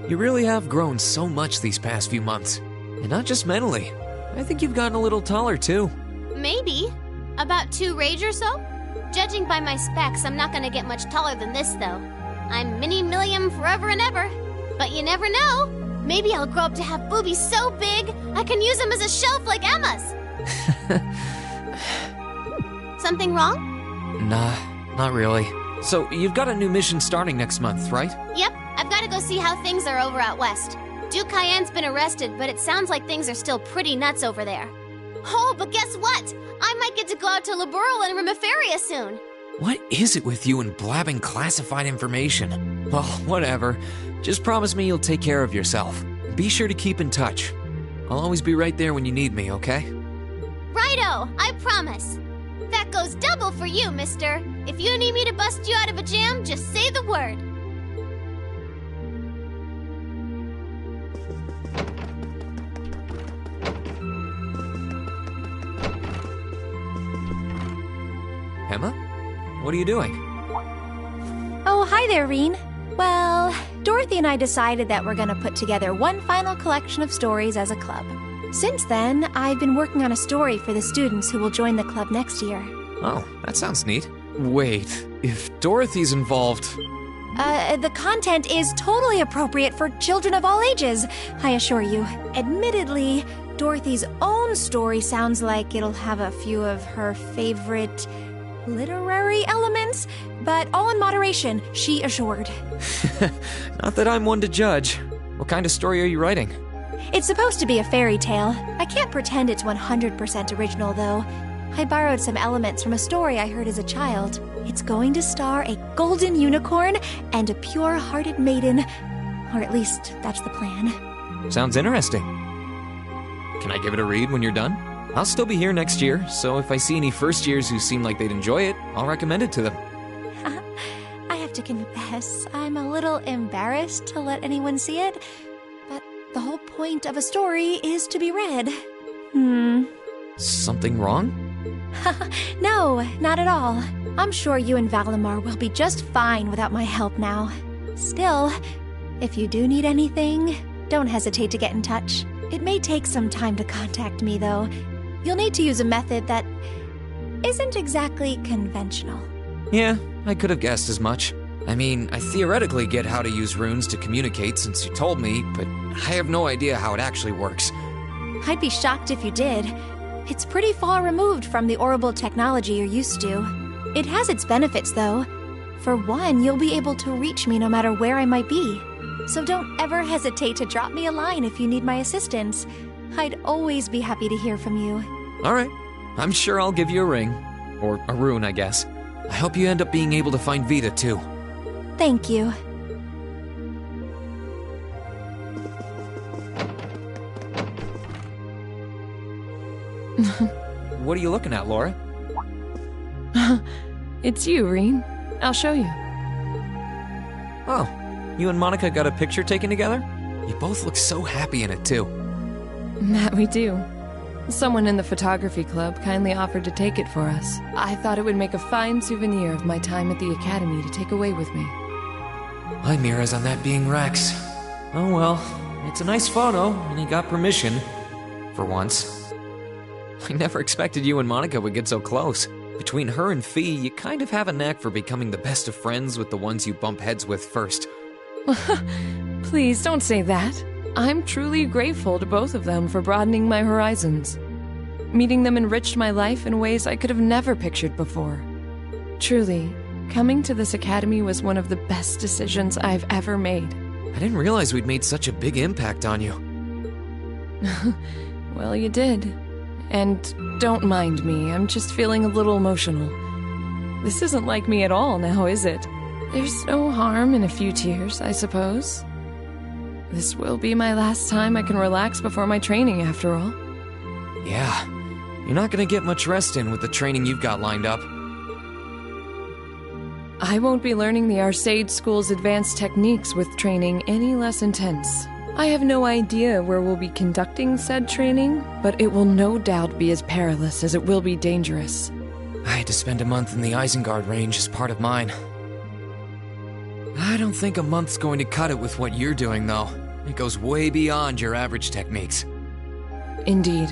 You really have grown so much these past few months. And not just mentally. I think you've gotten a little taller, too. Maybe. About 2 rage or so? Judging by my specs, I'm not gonna get much taller than this, though. I'm Mini Milliam forever and ever. But you never know. Maybe I'll grow up to have boobies so big, I can use them as a shelf like Emma's. Something wrong? Nah, not really. So, you've got a new mission starting next month, right? Yep, I've gotta go see how things are over out west. Duke Cayenne's been arrested, but it sounds like things are still pretty nuts over there. Oh, but guess what? I might get to go out to Laboral and Rimiferia soon. What is it with you and blabbing classified information? Well, whatever. Just promise me you'll take care of yourself. Be sure to keep in touch. I'll always be right there when you need me, okay? Righto, I promise. That goes double for you, mister. If you need me to bust you out of a jam, just say the word. Emma? What are you doing? Oh, hi there, Reen. Well, Dorothy and I decided that we're gonna put together one final collection of stories as a club. Since then, I've been working on a story for the students who will join the club next year. Oh, that sounds neat. Wait, if Dorothy's involved... The content is totally appropriate for children of all ages, I assure you. Admittedly, Dorothy's own story sounds like it'll have a few of her favorite literary elements, but all in moderation, she assured. Not that I'm one to judge. What kind of story are you writing? It's supposed to be a fairy tale. I can't pretend it's 100% original, though. I borrowed some elements from a story I heard as a child. It's going to star a golden unicorn and a pure-hearted maiden. Or at least, that's the plan. Sounds interesting. Can I give it a read when you're done? I'll still be here next year, so if I see any first years who seem like they'd enjoy it, I'll recommend it to them. I have to confess, I'm a little embarrassed to let anyone see it, but the whole point of a story is to be read. Something wrong? No, not at all. I'm sure you and Valimar will be just fine without my help now. Still, if you do need anything, don't hesitate to get in touch. It may take some time to contact me, though. You'll need to use a method that isn't exactly conventional. Yeah, I could have guessed as much. I mean, I theoretically get how to use runes to communicate since you told me, but I have no idea how it actually works. I'd be shocked if you did. It's pretty far removed from the orbital technology you're used to. It has its benefits, though. For one, you'll be able to reach me no matter where I might be. So don't ever hesitate to drop me a line if you need my assistance. I'd always be happy to hear from you. All right. I'm sure I'll give you a ring. Or a rune, I guess. I hope you end up being able to find Vita, too. Thank you. What are you looking at, Laura? It's you, Reen. I'll show you. Oh, you and Monica got a picture taken together? You both look so happy in it, too. That we do. Someone in the photography club kindly offered to take it for us. I thought it would make a fine souvenir of my time at the academy to take away with me. My mirror's on that being Rex. Oh well, it's a nice photo, and he got permission. For once. I never expected you and Monica would get so close. Between her and Fee, you kind of have a knack for becoming the best of friends with the ones you bump heads with first. Please don't say that. I'm truly grateful to both of them for broadening my horizons. Meeting them enriched my life in ways I could have never pictured before. Truly, coming to this academy was one of the best decisions I've ever made. I didn't realize we'd made such a big impact on you. Well, you did. And don't mind me, I'm just feeling a little emotional. This isn't like me at all now, is it? There's no harm in a few tears, I suppose. This will be my last time I can relax before my training, after all. Yeah, you're not gonna get much rest in with the training you've got lined up. I won't be learning the Arcade School's advanced techniques with training any less intense. I have no idea where we'll be conducting said training, but it will no doubt be as perilous as it will be dangerous. I had to spend a month in the Isengard range as part of mine. I don't think a month's going to cut it with what you're doing, though. It goes way beyond your average techniques. Indeed.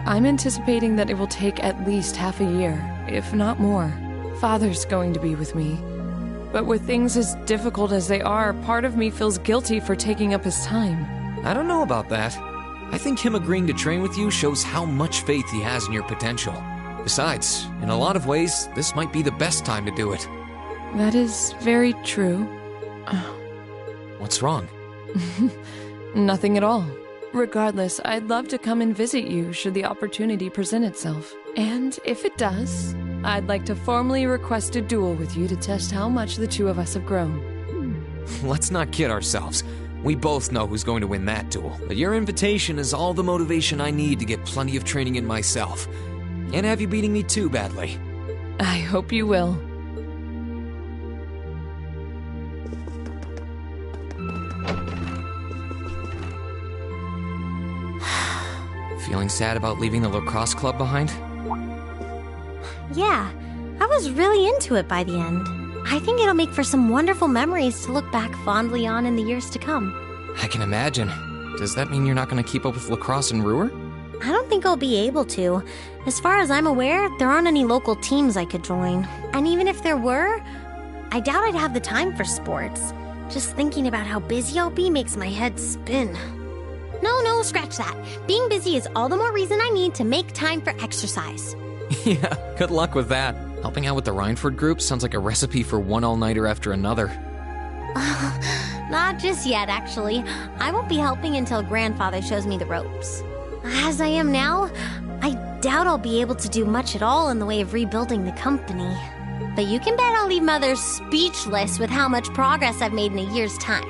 I'm anticipating that it will take at least half a year, if not more. Father's going to be with me. But with things as difficult as they are, part of me feels guilty for taking up his time. I don't know about that. I think him agreeing to train with you shows how much faith he has in your potential. Besides, in a lot of ways, this might be the best time to do it. That is very true. What's wrong? Nothing at all. Regardless, I'd love to come and visit you should the opportunity present itself. And if it does, I'd like to formally request a duel with you to test how much the two of us have grown. Let's not kid ourselves. We both know who's going to win that duel, but your invitation is all the motivation I need to get plenty of training in myself. Can't have you beating me too badly. I hope you will. Feeling sad about leaving the lacrosse club behind? Yeah, I was really into it by the end. I think it'll make for some wonderful memories to look back fondly on in the years to come. I can imagine. Does that mean you're not going to keep up with lacrosse and Ruhr? I don't think I'll be able to. As far as I'm aware, there aren't any local teams I could join. And even if there were, I doubt I'd have the time for sports. Just thinking about how busy I'll be makes my head spin. No, scratch that. Being busy is all the more reason I need to make time for exercise. Yeah, good luck with that. Helping out with the Rhineford group sounds like a recipe for one all-nighter after another. Not just yet, actually. I won't be helping until Grandfather shows me the ropes. As I am now, I doubt I'll be able to do much at all in the way of rebuilding the company. But you can bet I'll leave Mother speechless with how much progress I've made in a year's time.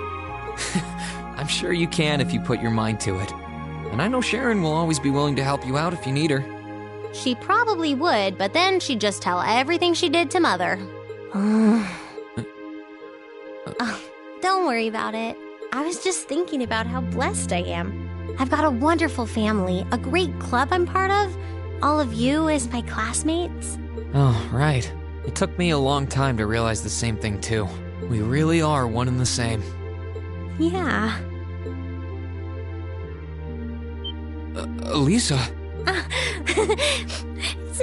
I'm sure you can if you put your mind to it. And I know Sharon will always be willing to help you out if you need her. She probably would, but then she'd just tell everything she did to Mother. Don't worry about it. I was just thinking about how blessed I am. I've got a wonderful family, a great club I'm part of, all of you as my classmates. Oh, right. It took me a long time to realize the same thing, too. We really are one and the same. Yeah. Lisa.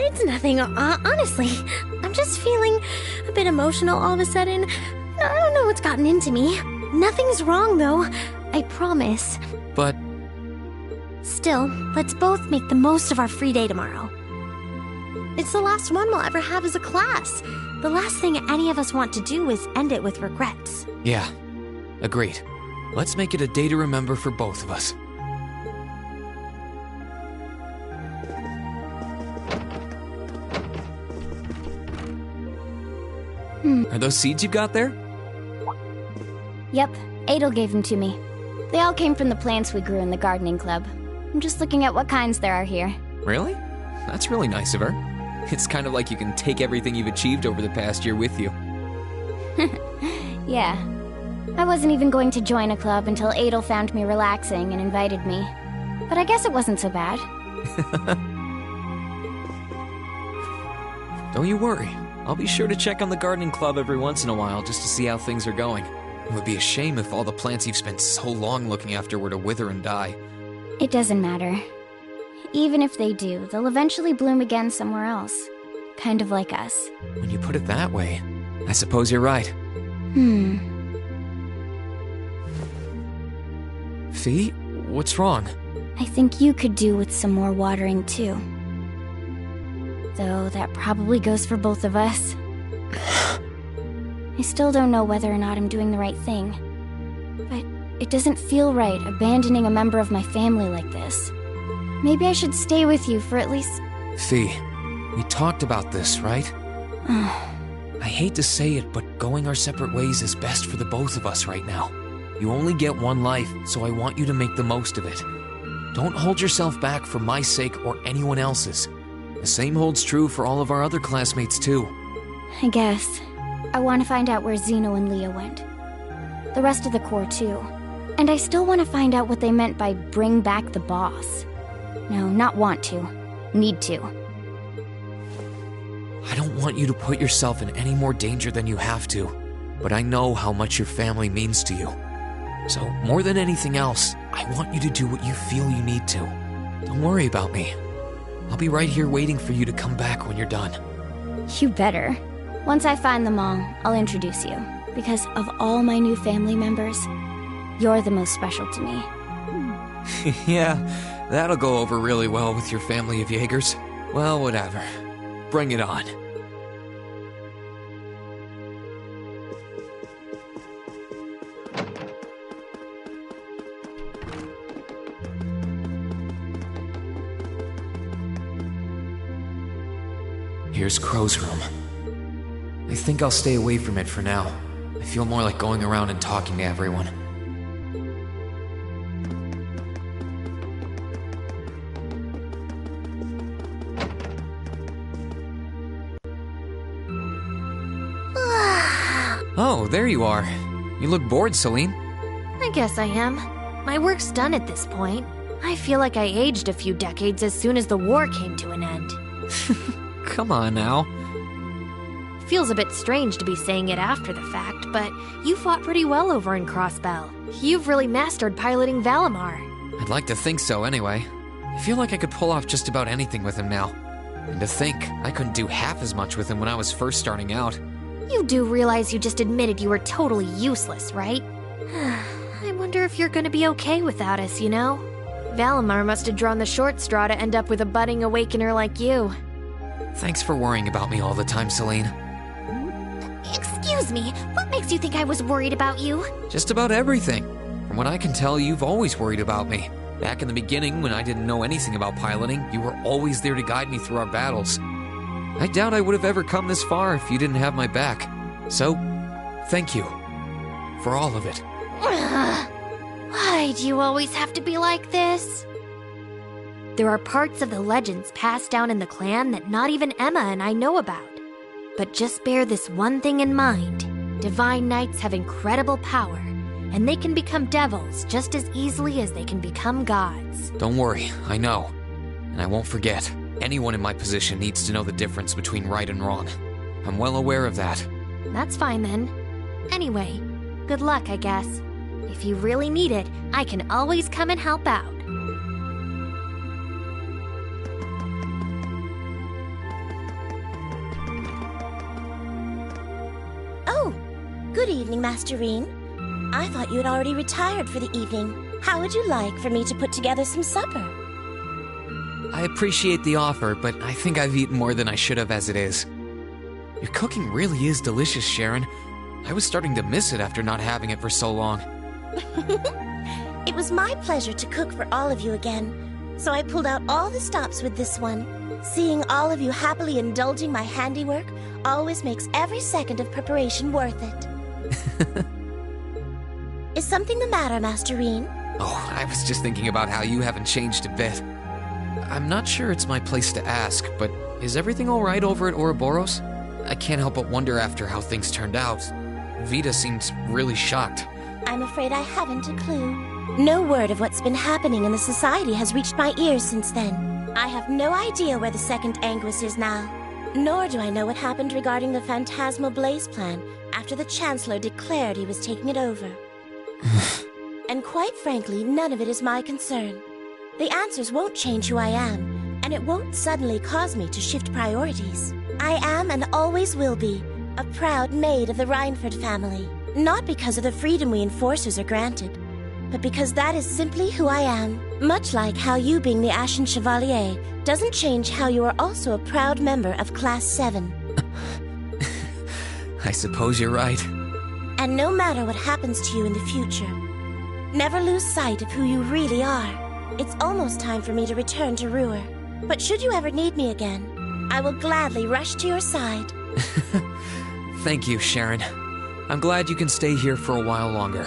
It's nothing, honestly. I'm just feeling a bit emotional all of a sudden. I don't know what's gotten into me. Nothing's wrong, though. I promise. But... Still, let's both make the most of our free day tomorrow. It's the last one we'll ever have as a class. The last thing any of us want to do is end it with regrets. Yeah, agreed. Let's make it a day to remember for both of us. Are those seeds you got there? Yep, Adel gave them to me. They all came from the plants we grew in the gardening club. I'm just looking at what kinds there are here. Really? That's really nice of her. It's kind of like you can take everything you've achieved over the past year with you. Yeah. I wasn't even going to join a club until Adel found me relaxing and invited me. But I guess it wasn't so bad. Don't you worry. I'll be sure to check on the gardening club every once in a while just to see how things are going. It would be a shame if all the plants you've spent so long looking after were to wither and die. It doesn't matter. Even if they do, they'll eventually bloom again somewhere else. Kind of like us. When you put it that way, I suppose you're right. Fee, what's wrong? I think you could do with some more watering too. Though that probably goes for both of us. I still don't know whether or not I'm doing the right thing. But it doesn't feel right abandoning a member of my family like this. Maybe I should stay with you for at least... Fee, we talked about this, right? I hate to say it, but going our separate ways is best for the both of us right now. You only get one life, so I want you to make the most of it. Don't hold yourself back for my sake or anyone else's. The same holds true for all of our other classmates too. I guess. I want to find out where Zeno and Leah went. The rest of the Corps too. And I still want to find out what they meant by bring back the boss. No, not want to. Need to. I don't want you to put yourself in any more danger than you have to, but I know how much your family means to you. So, more than anything else, I want you to do what you feel you need to. Don't worry about me. I'll be right here waiting for you to come back when you're done. You better. Once I find them all, I'll introduce you. Because of all my new family members, you're the most special to me. Yeah, that'll go over really well with your family of Jaegers. Well, whatever. Bring it on. Here's Crow's room. I think I'll stay away from it for now. I feel more like going around and talking to everyone. Oh, there you are. You look bored, Celine. I guess I am. My work's done at this point. I feel like I aged a few decades as soon as the war came to an end. Come on now. Feels a bit strange to be saying it after the fact, but you fought pretty well over in Crossbell. You've really mastered piloting Valimar. I'd like to think so anyway. I feel like I could pull off just about anything with him now. And to think, I couldn't do half as much with him when I was first starting out. You do realize you just admitted you were totally useless, right? I wonder if you're gonna be okay without us, you know? Valimar must have drawn the short straw to end up with a budding awakener like you. Thanks for worrying about me all the time, Celine. Excuse me, what makes you think I was worried about you? Just about everything. From what I can tell, you've always worried about me. Back in the beginning, when I didn't know anything about piloting, you were always there to guide me through our battles. I doubt I would have ever come this far if you didn't have my back. So, thank you. For all of it. Why do you always have to be like this? There are parts of the legends passed down in the clan that not even Emma and I know about. But just bear this one thing in mind. Divine Knights have incredible power, and they can become devils just as easily as they can become gods. Don't worry, I know. And I won't forget. Anyone in my position needs to know the difference between right and wrong. I'm well aware of that. That's fine then. Anyway, good luck, I guess. If you really need it, I can always come and help out. Oh, good evening, Masterine. I thought you had already retired for the evening. How would you like for me to put together some supper? I appreciate the offer, but I think I've eaten more than I should have as it is. Your cooking really is delicious, Sharon. I was starting to miss it after not having it for so long. It was my pleasure to cook for all of you again, so I pulled out all the stops with this one. Seeing all of you happily indulging my handiwork always makes every second of preparation worth it. Is something the matter, Masterine? Oh, I was just thinking about how you haven't changed a bit. I'm not sure it's my place to ask, but is everything all right over at Ouroboros? I can't help but wonder after how things turned out. Vita seemed really shocked. I'm afraid I haven't a clue. No word of what's been happening in the society has reached my ears since then. I have no idea where the second Anguis is now. Nor do I know what happened regarding the Phantasmal Blaze plan after the Chancellor declared he was taking it over. And quite frankly, none of it is my concern. The answers won't change who I am, and it won't suddenly cause me to shift priorities. I am and always will be a proud maid of the Rhineford family. Not because of the freedom we enforcers are granted, but because that is simply who I am. Much like how you being the Ashen Chevalier doesn't change how you are also a proud member of Class 7. I suppose you're right. And no matter what happens to you in the future, never lose sight of who you really are. It's almost time for me to return to Ruhr. But should you ever need me again, I will gladly rush to your side. Thank you, Sharon. I'm glad you can stay here for a while longer.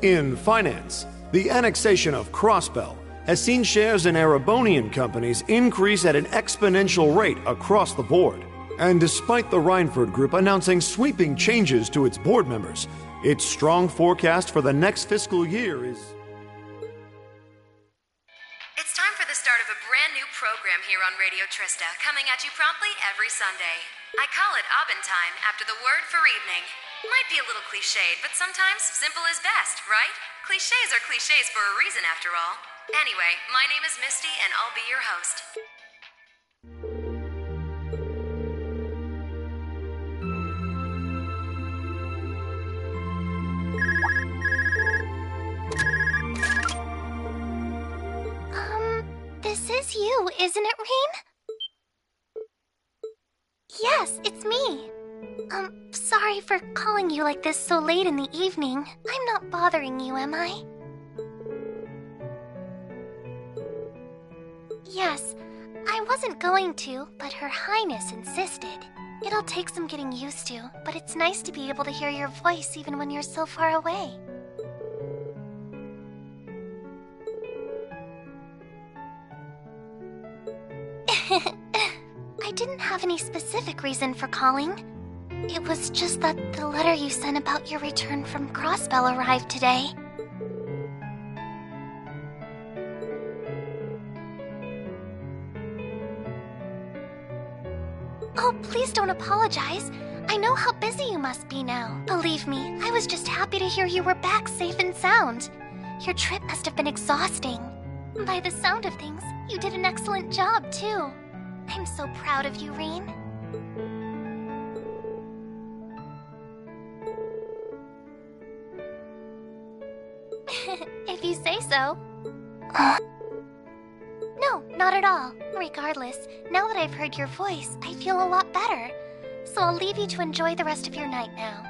In finance, the annexation of Crossbell has seen shares in Erebonian companies increase at an exponential rate across the board. And despite the Rhineford Group announcing sweeping changes to its board members, its strong forecast for the next fiscal year is... It's time for the start of a brand new program here on Radio Trista, coming at you promptly every Sunday. I call it Aubin Time, after the word for evening. Might be a little cliched, but sometimes simple is best, right? Clichés are clichés for a reason, after all. Anyway, my name is Misty, and I'll be your host. This is you, isn't it, Rean? Yes, it's me. Sorry for calling you like this so late in the evening. I'm not bothering you, am I? Yes, I wasn't going to, but Her Highness insisted. It'll take some getting used to, but it's nice to be able to hear your voice even when you're so far away. I didn't have any specific reason for calling. It was just that the letter you sent about your return from Crossbell arrived today. Oh, please don't apologize. I know how busy you must be now. Believe me, I was just happy to hear you were back safe and sound. Your trip must have been exhausting. By the sound of things, you did an excellent job, too. I'm so proud of you, Rean. If you say so. No, not at all. Regardless, now that I've heard your voice, I feel a lot better. So I'll leave you to enjoy the rest of your night now.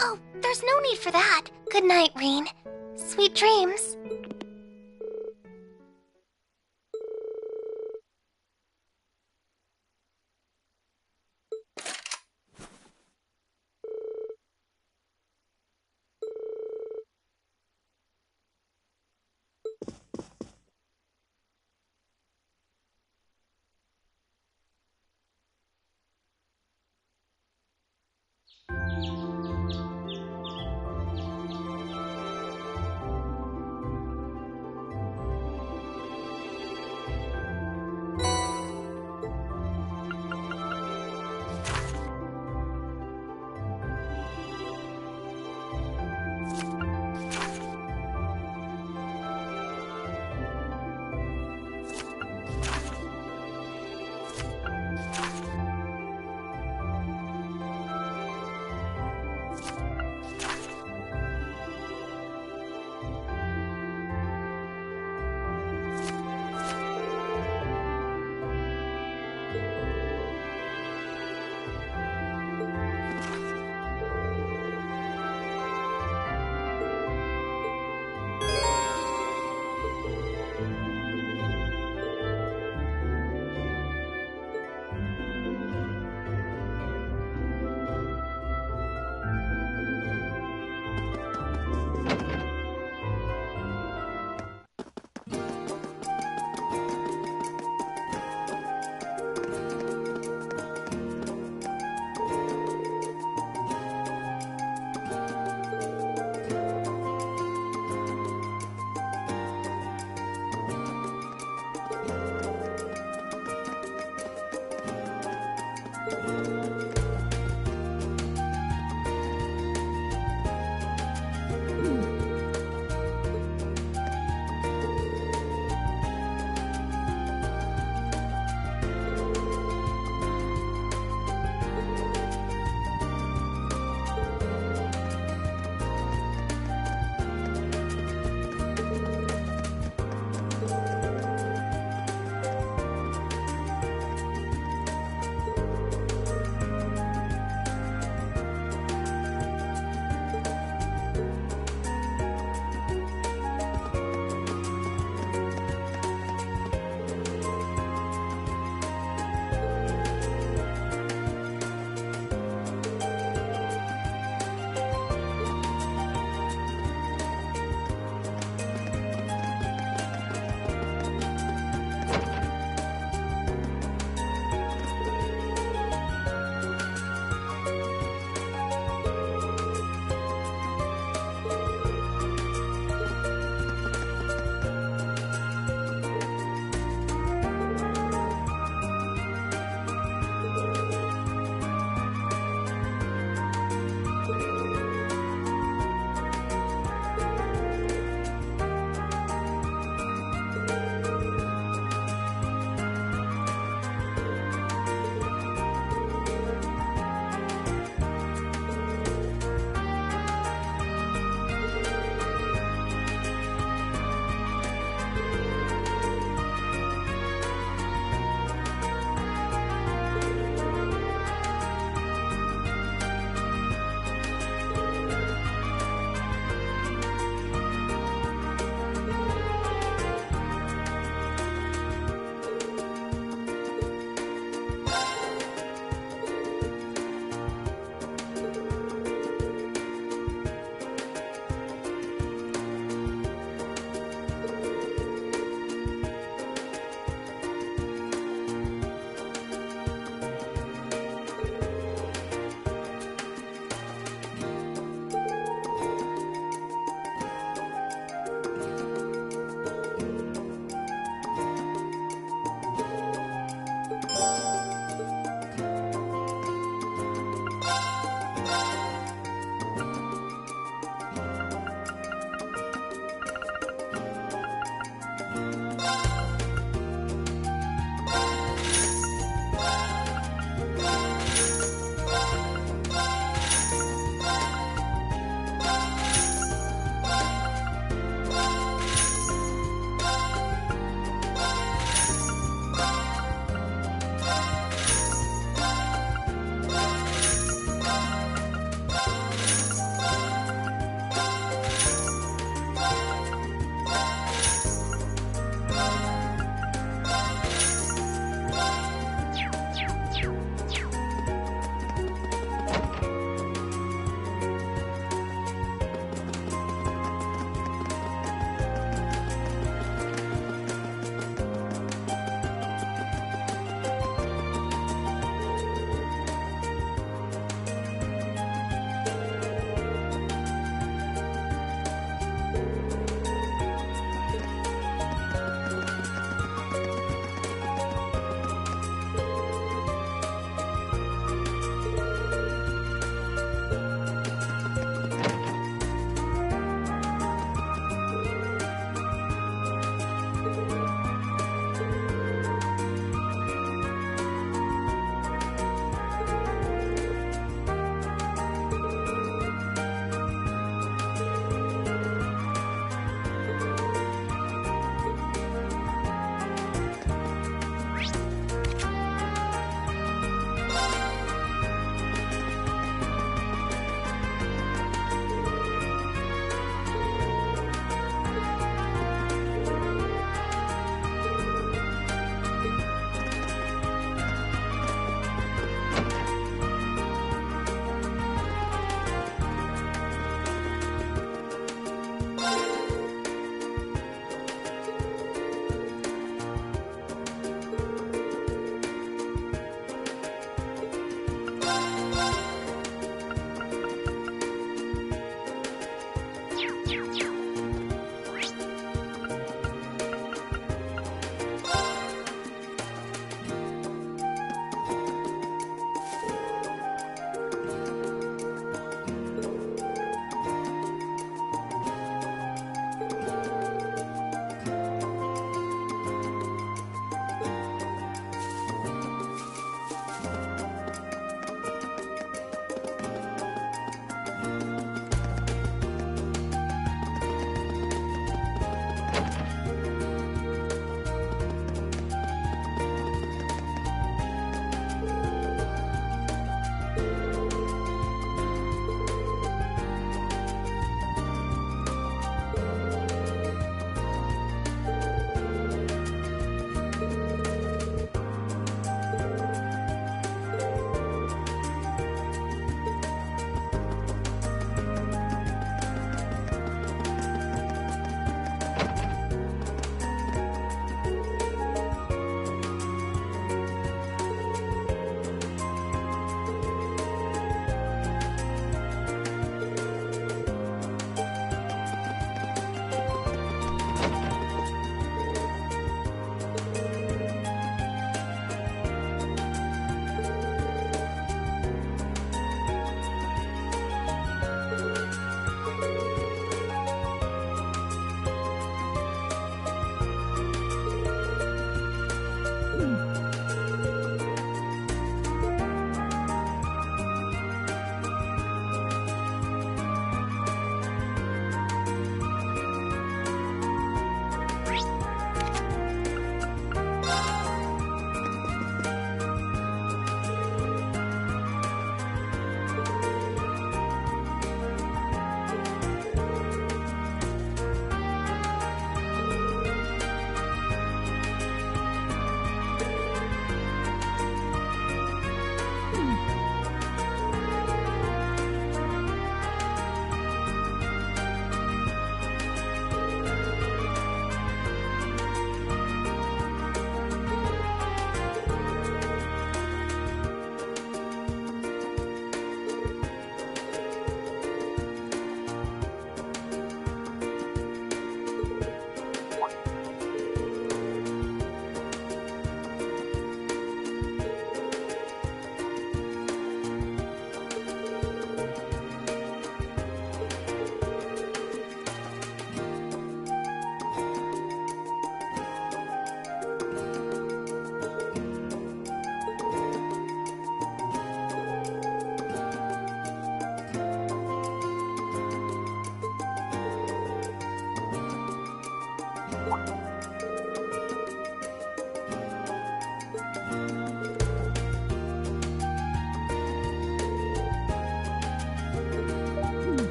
Oh, there's no need for that. Good night, Rean. Sweet dreams.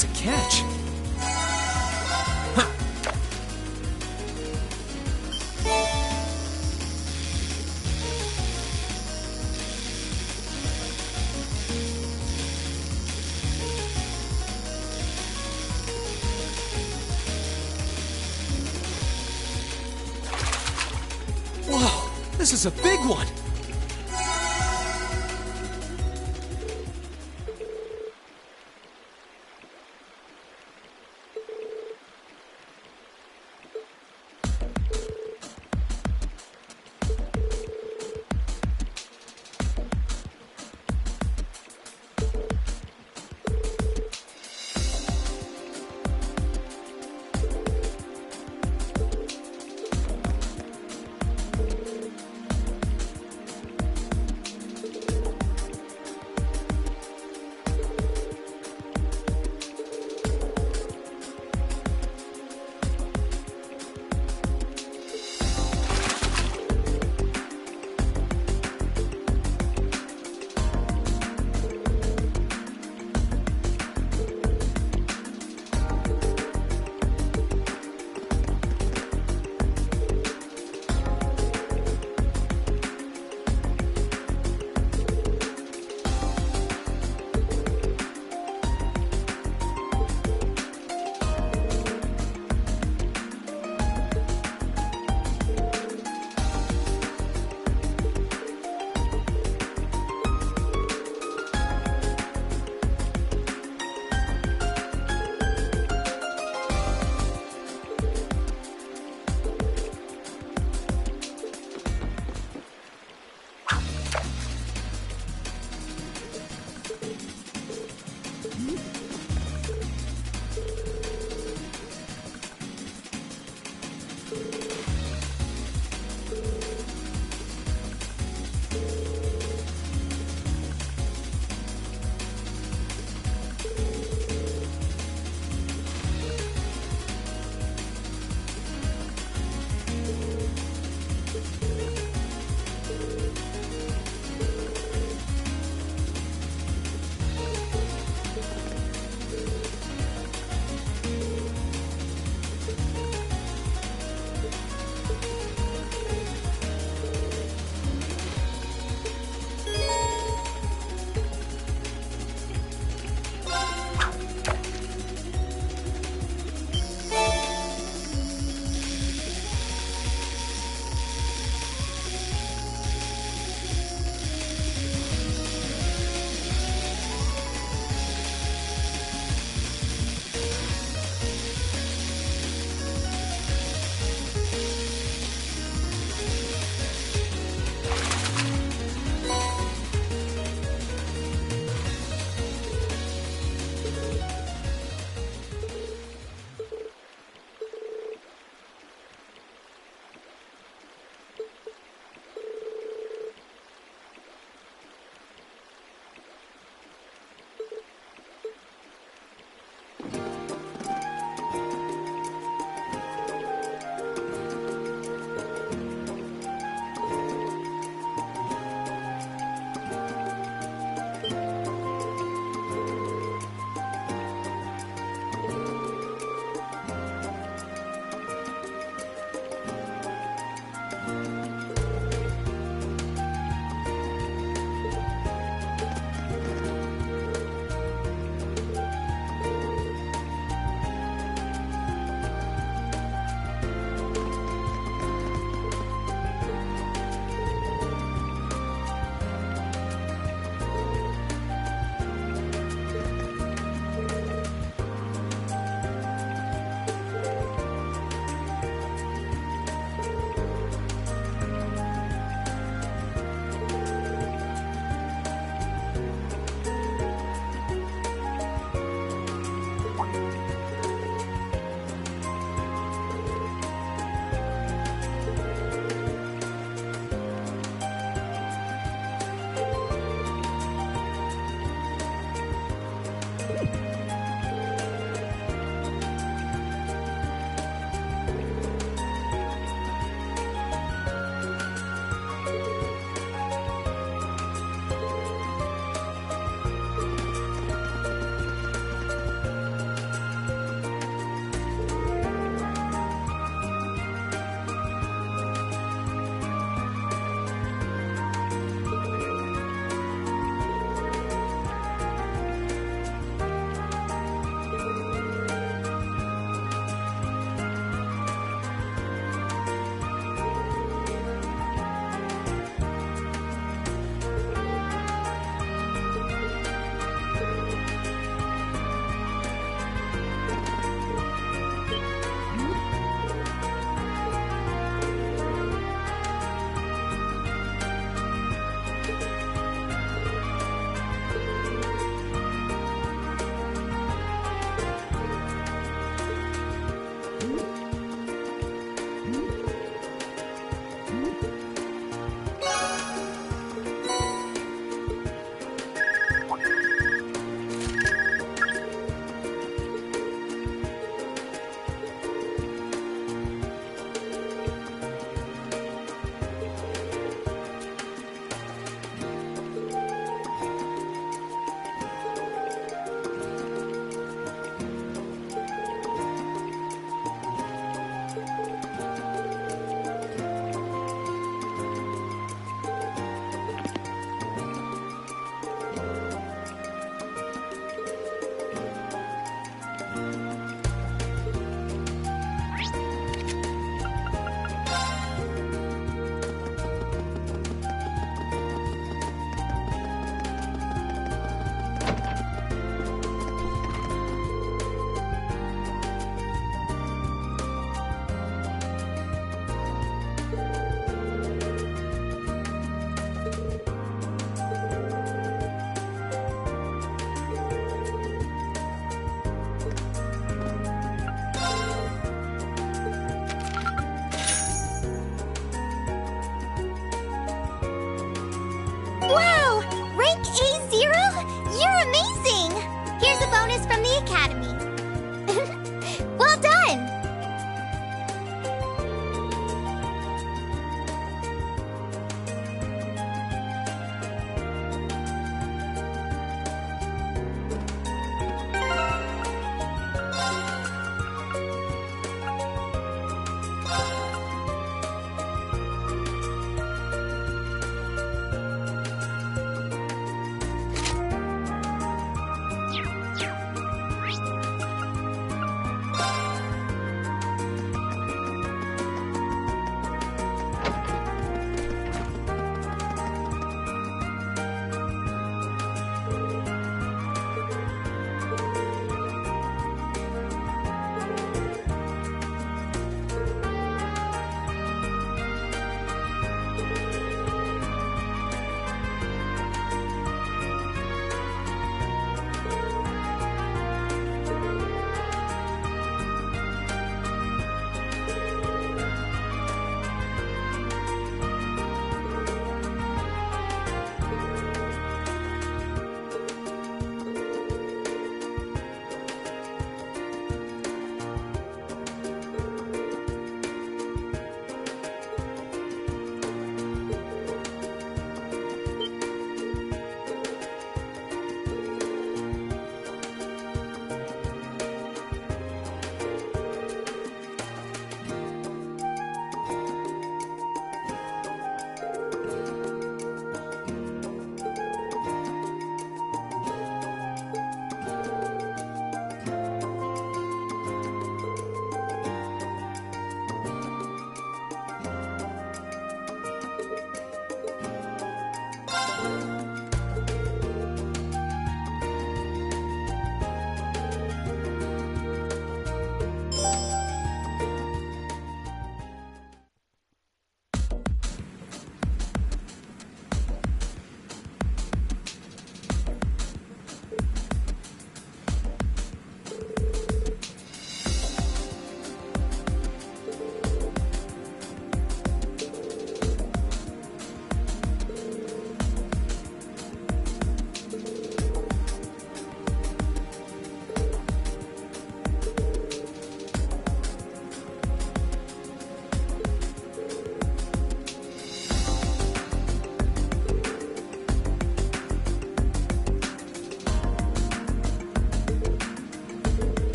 That's a catch. Whoa, this is a big one.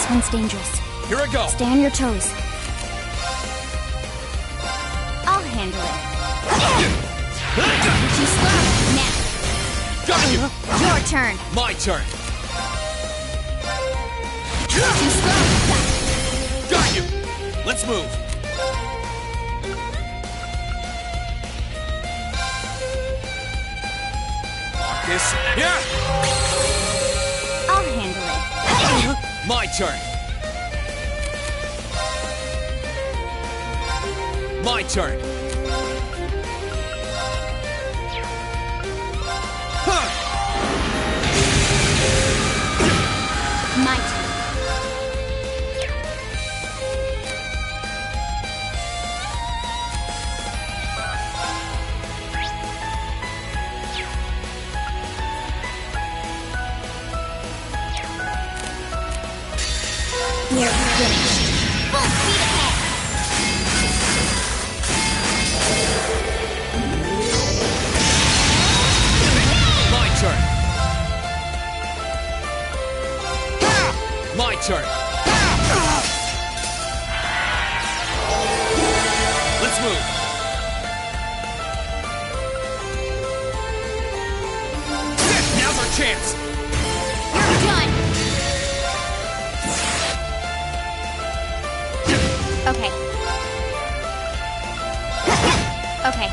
This one's dangerous. Here I go. Stay on your toes. I'll handle it. Too slow. Now. Got you. Your turn. My turn. Too slow. Got you. Let's move. Marcus. Here. I'll handle it. My turn. My turn. My turn. We're finished. Full speed ahead. My turn. My turn. Let's move. Now's our chance. You're done. Okay. Okay.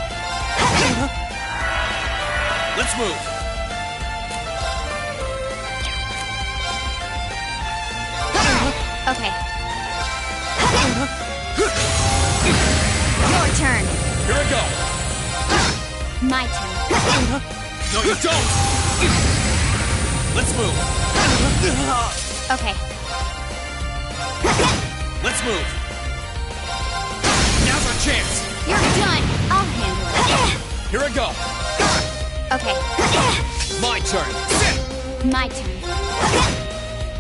Let's move. Okay. Your turn. Here I go. My turn. No, you don't. Let's move. Okay. Let's move. Now's our chance. You're done. I'll handle it. Here I go. Okay. My turn. My turn.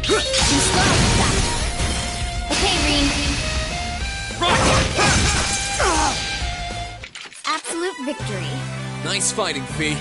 Too slow. Okay, Reen. Absolute victory. Nice fighting, Fee.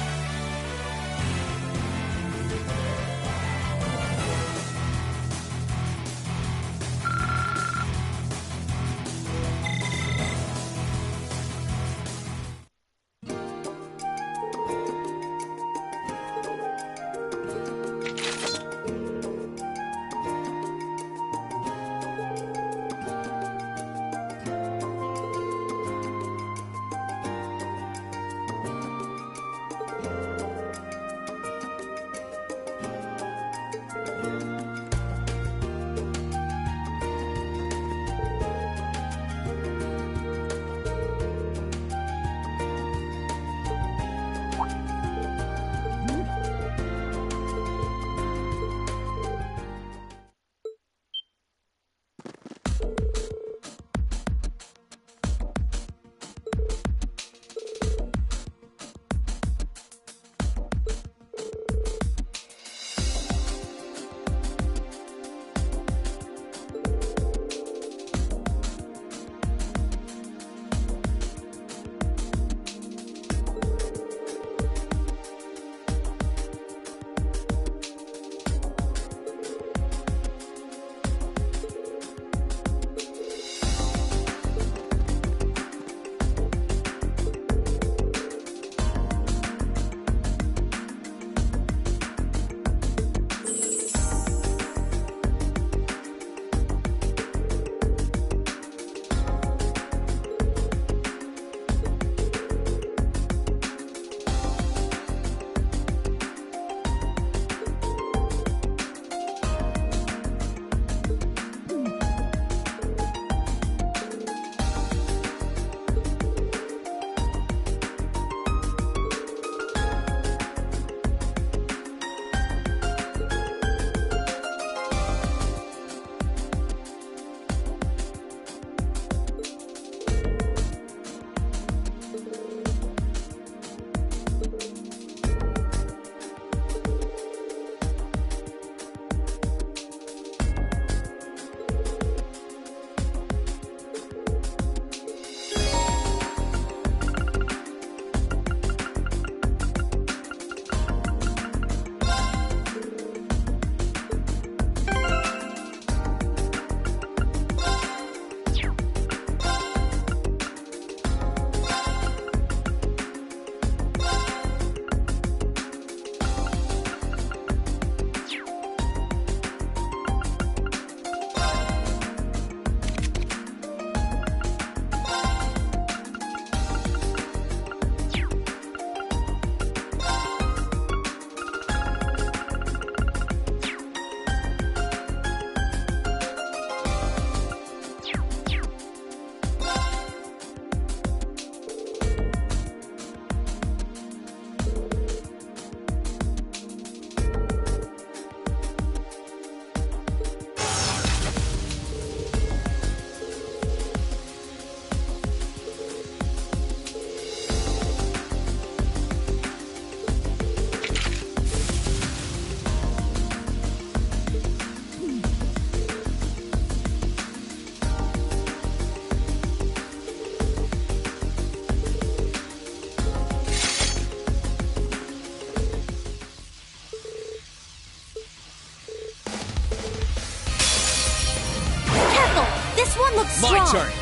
My strong. turn.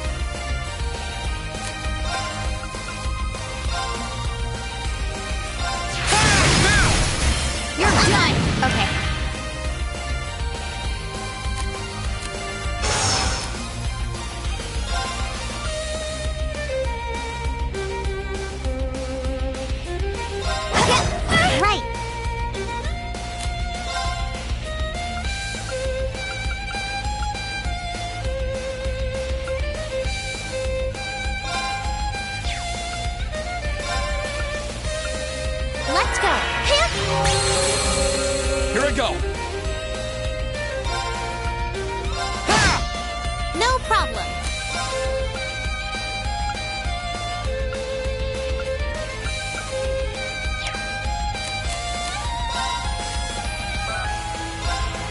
You're done! Okay. Right! Let's go! Here I go. No problem.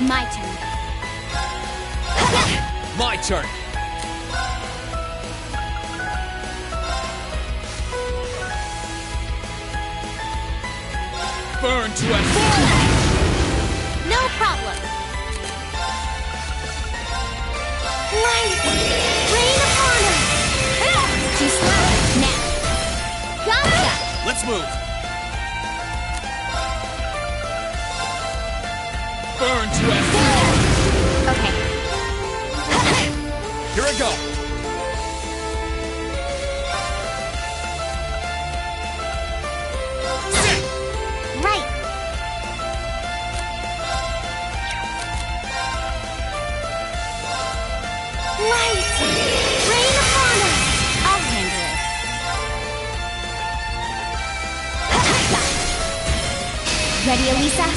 My turn. My turn. Burn to a No problem. Light! Rain upon us! Too slow. Now. Gotcha! Let's move. Burn to a Okay. Here I go. Right. Light! Rain upon us! I'll handle it. Ready, Elisa?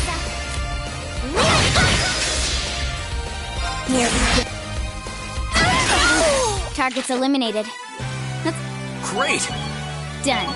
Here we go. Targets eliminated. That's Great. done.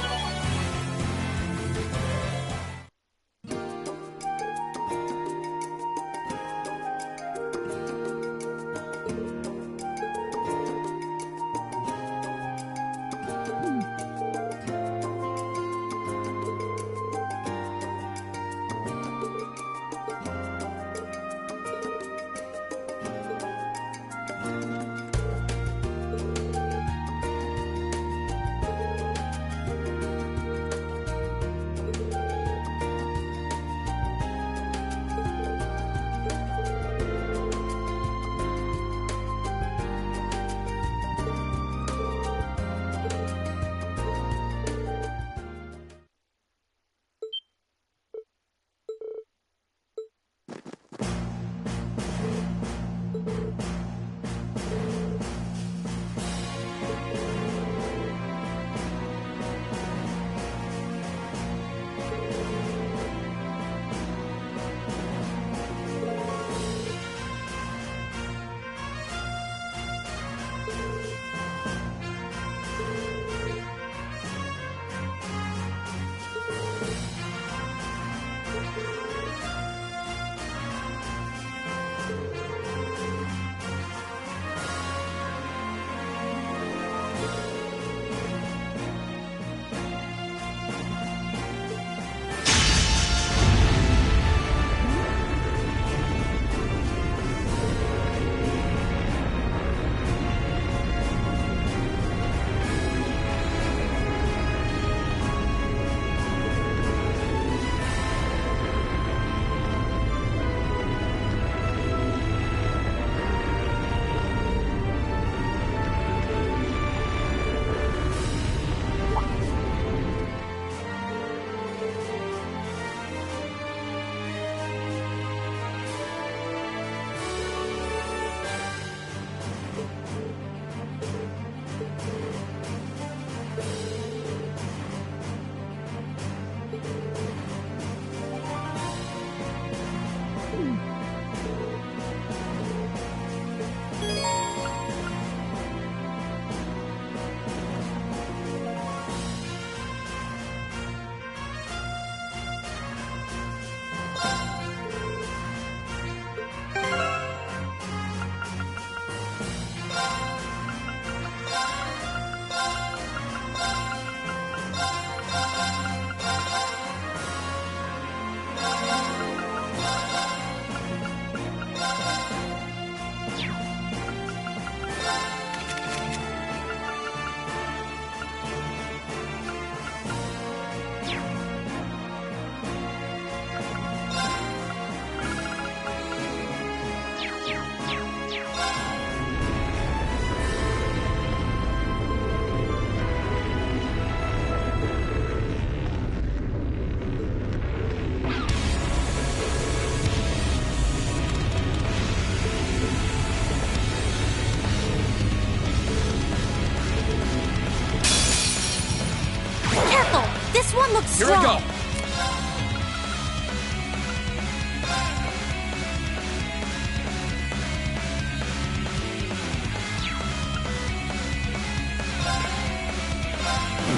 Here we go!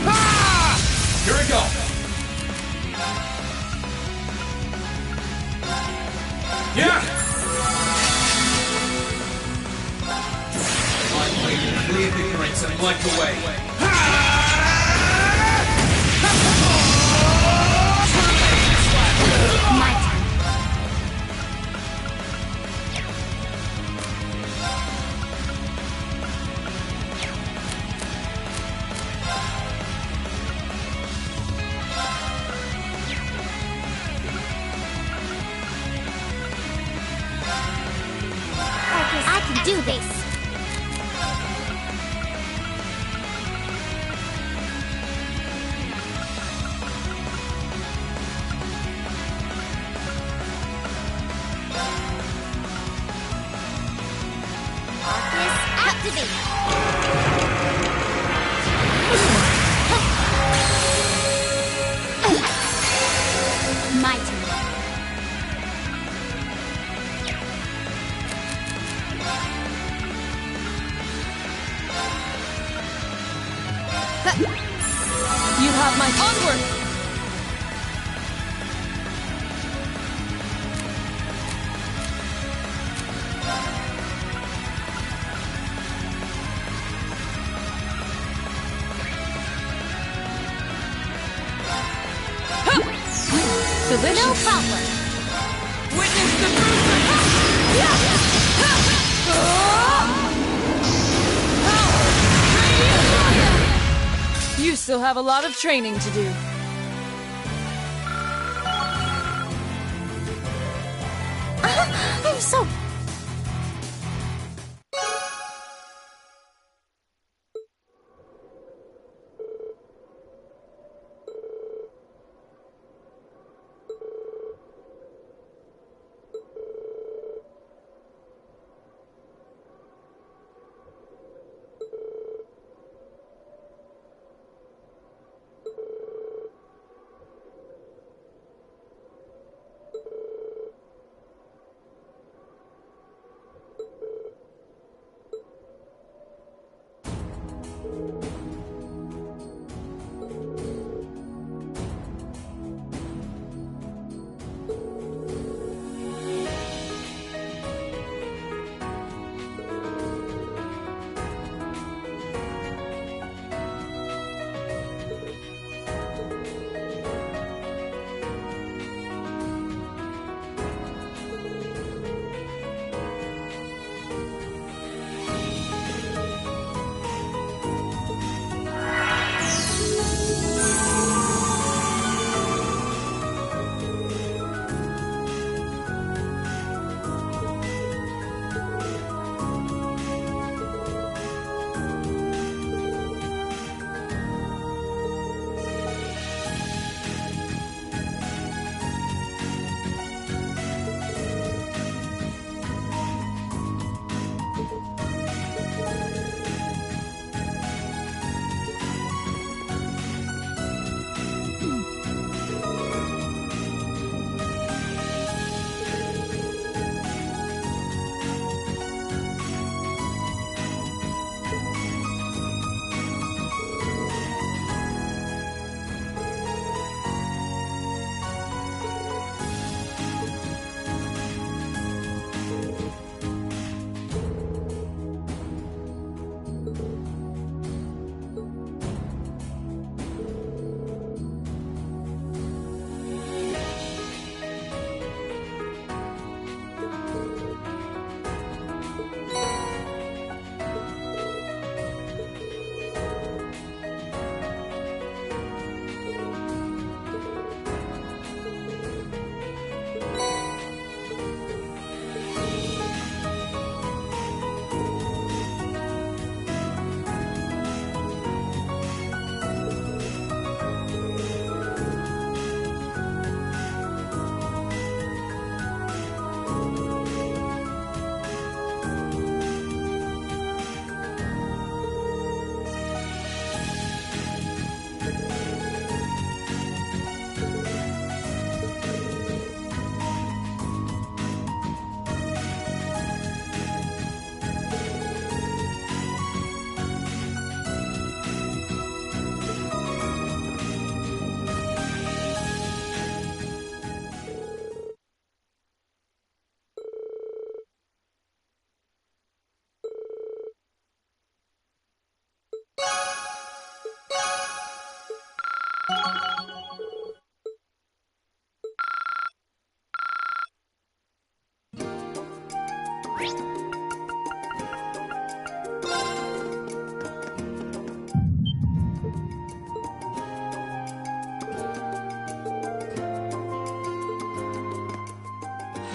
Ah! Here we go! Yeah! My blade cleared ignorance and light the way. I can do this. Arcus, activate. My turn. You have my onward! Delicious. No problem. Witness the bruising! You still have a lot of training to do. I'm so...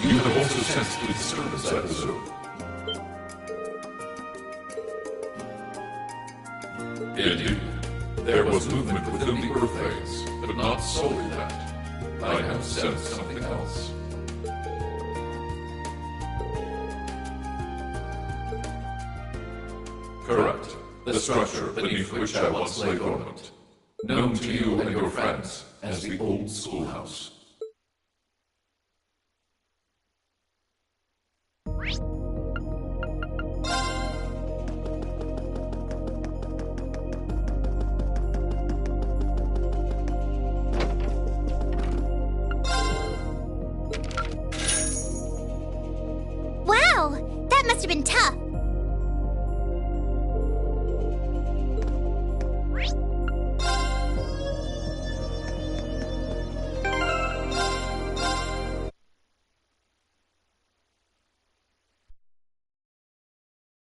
You have also sensed the disturbance, I presume. Indeed. There was movement within the Earth Veins, but not solely that. I have sensed something else. Correct. The structure beneath which I once lay dormant. Known to you and your friends as the Old Schoolhouse. Wow! That must have been tough.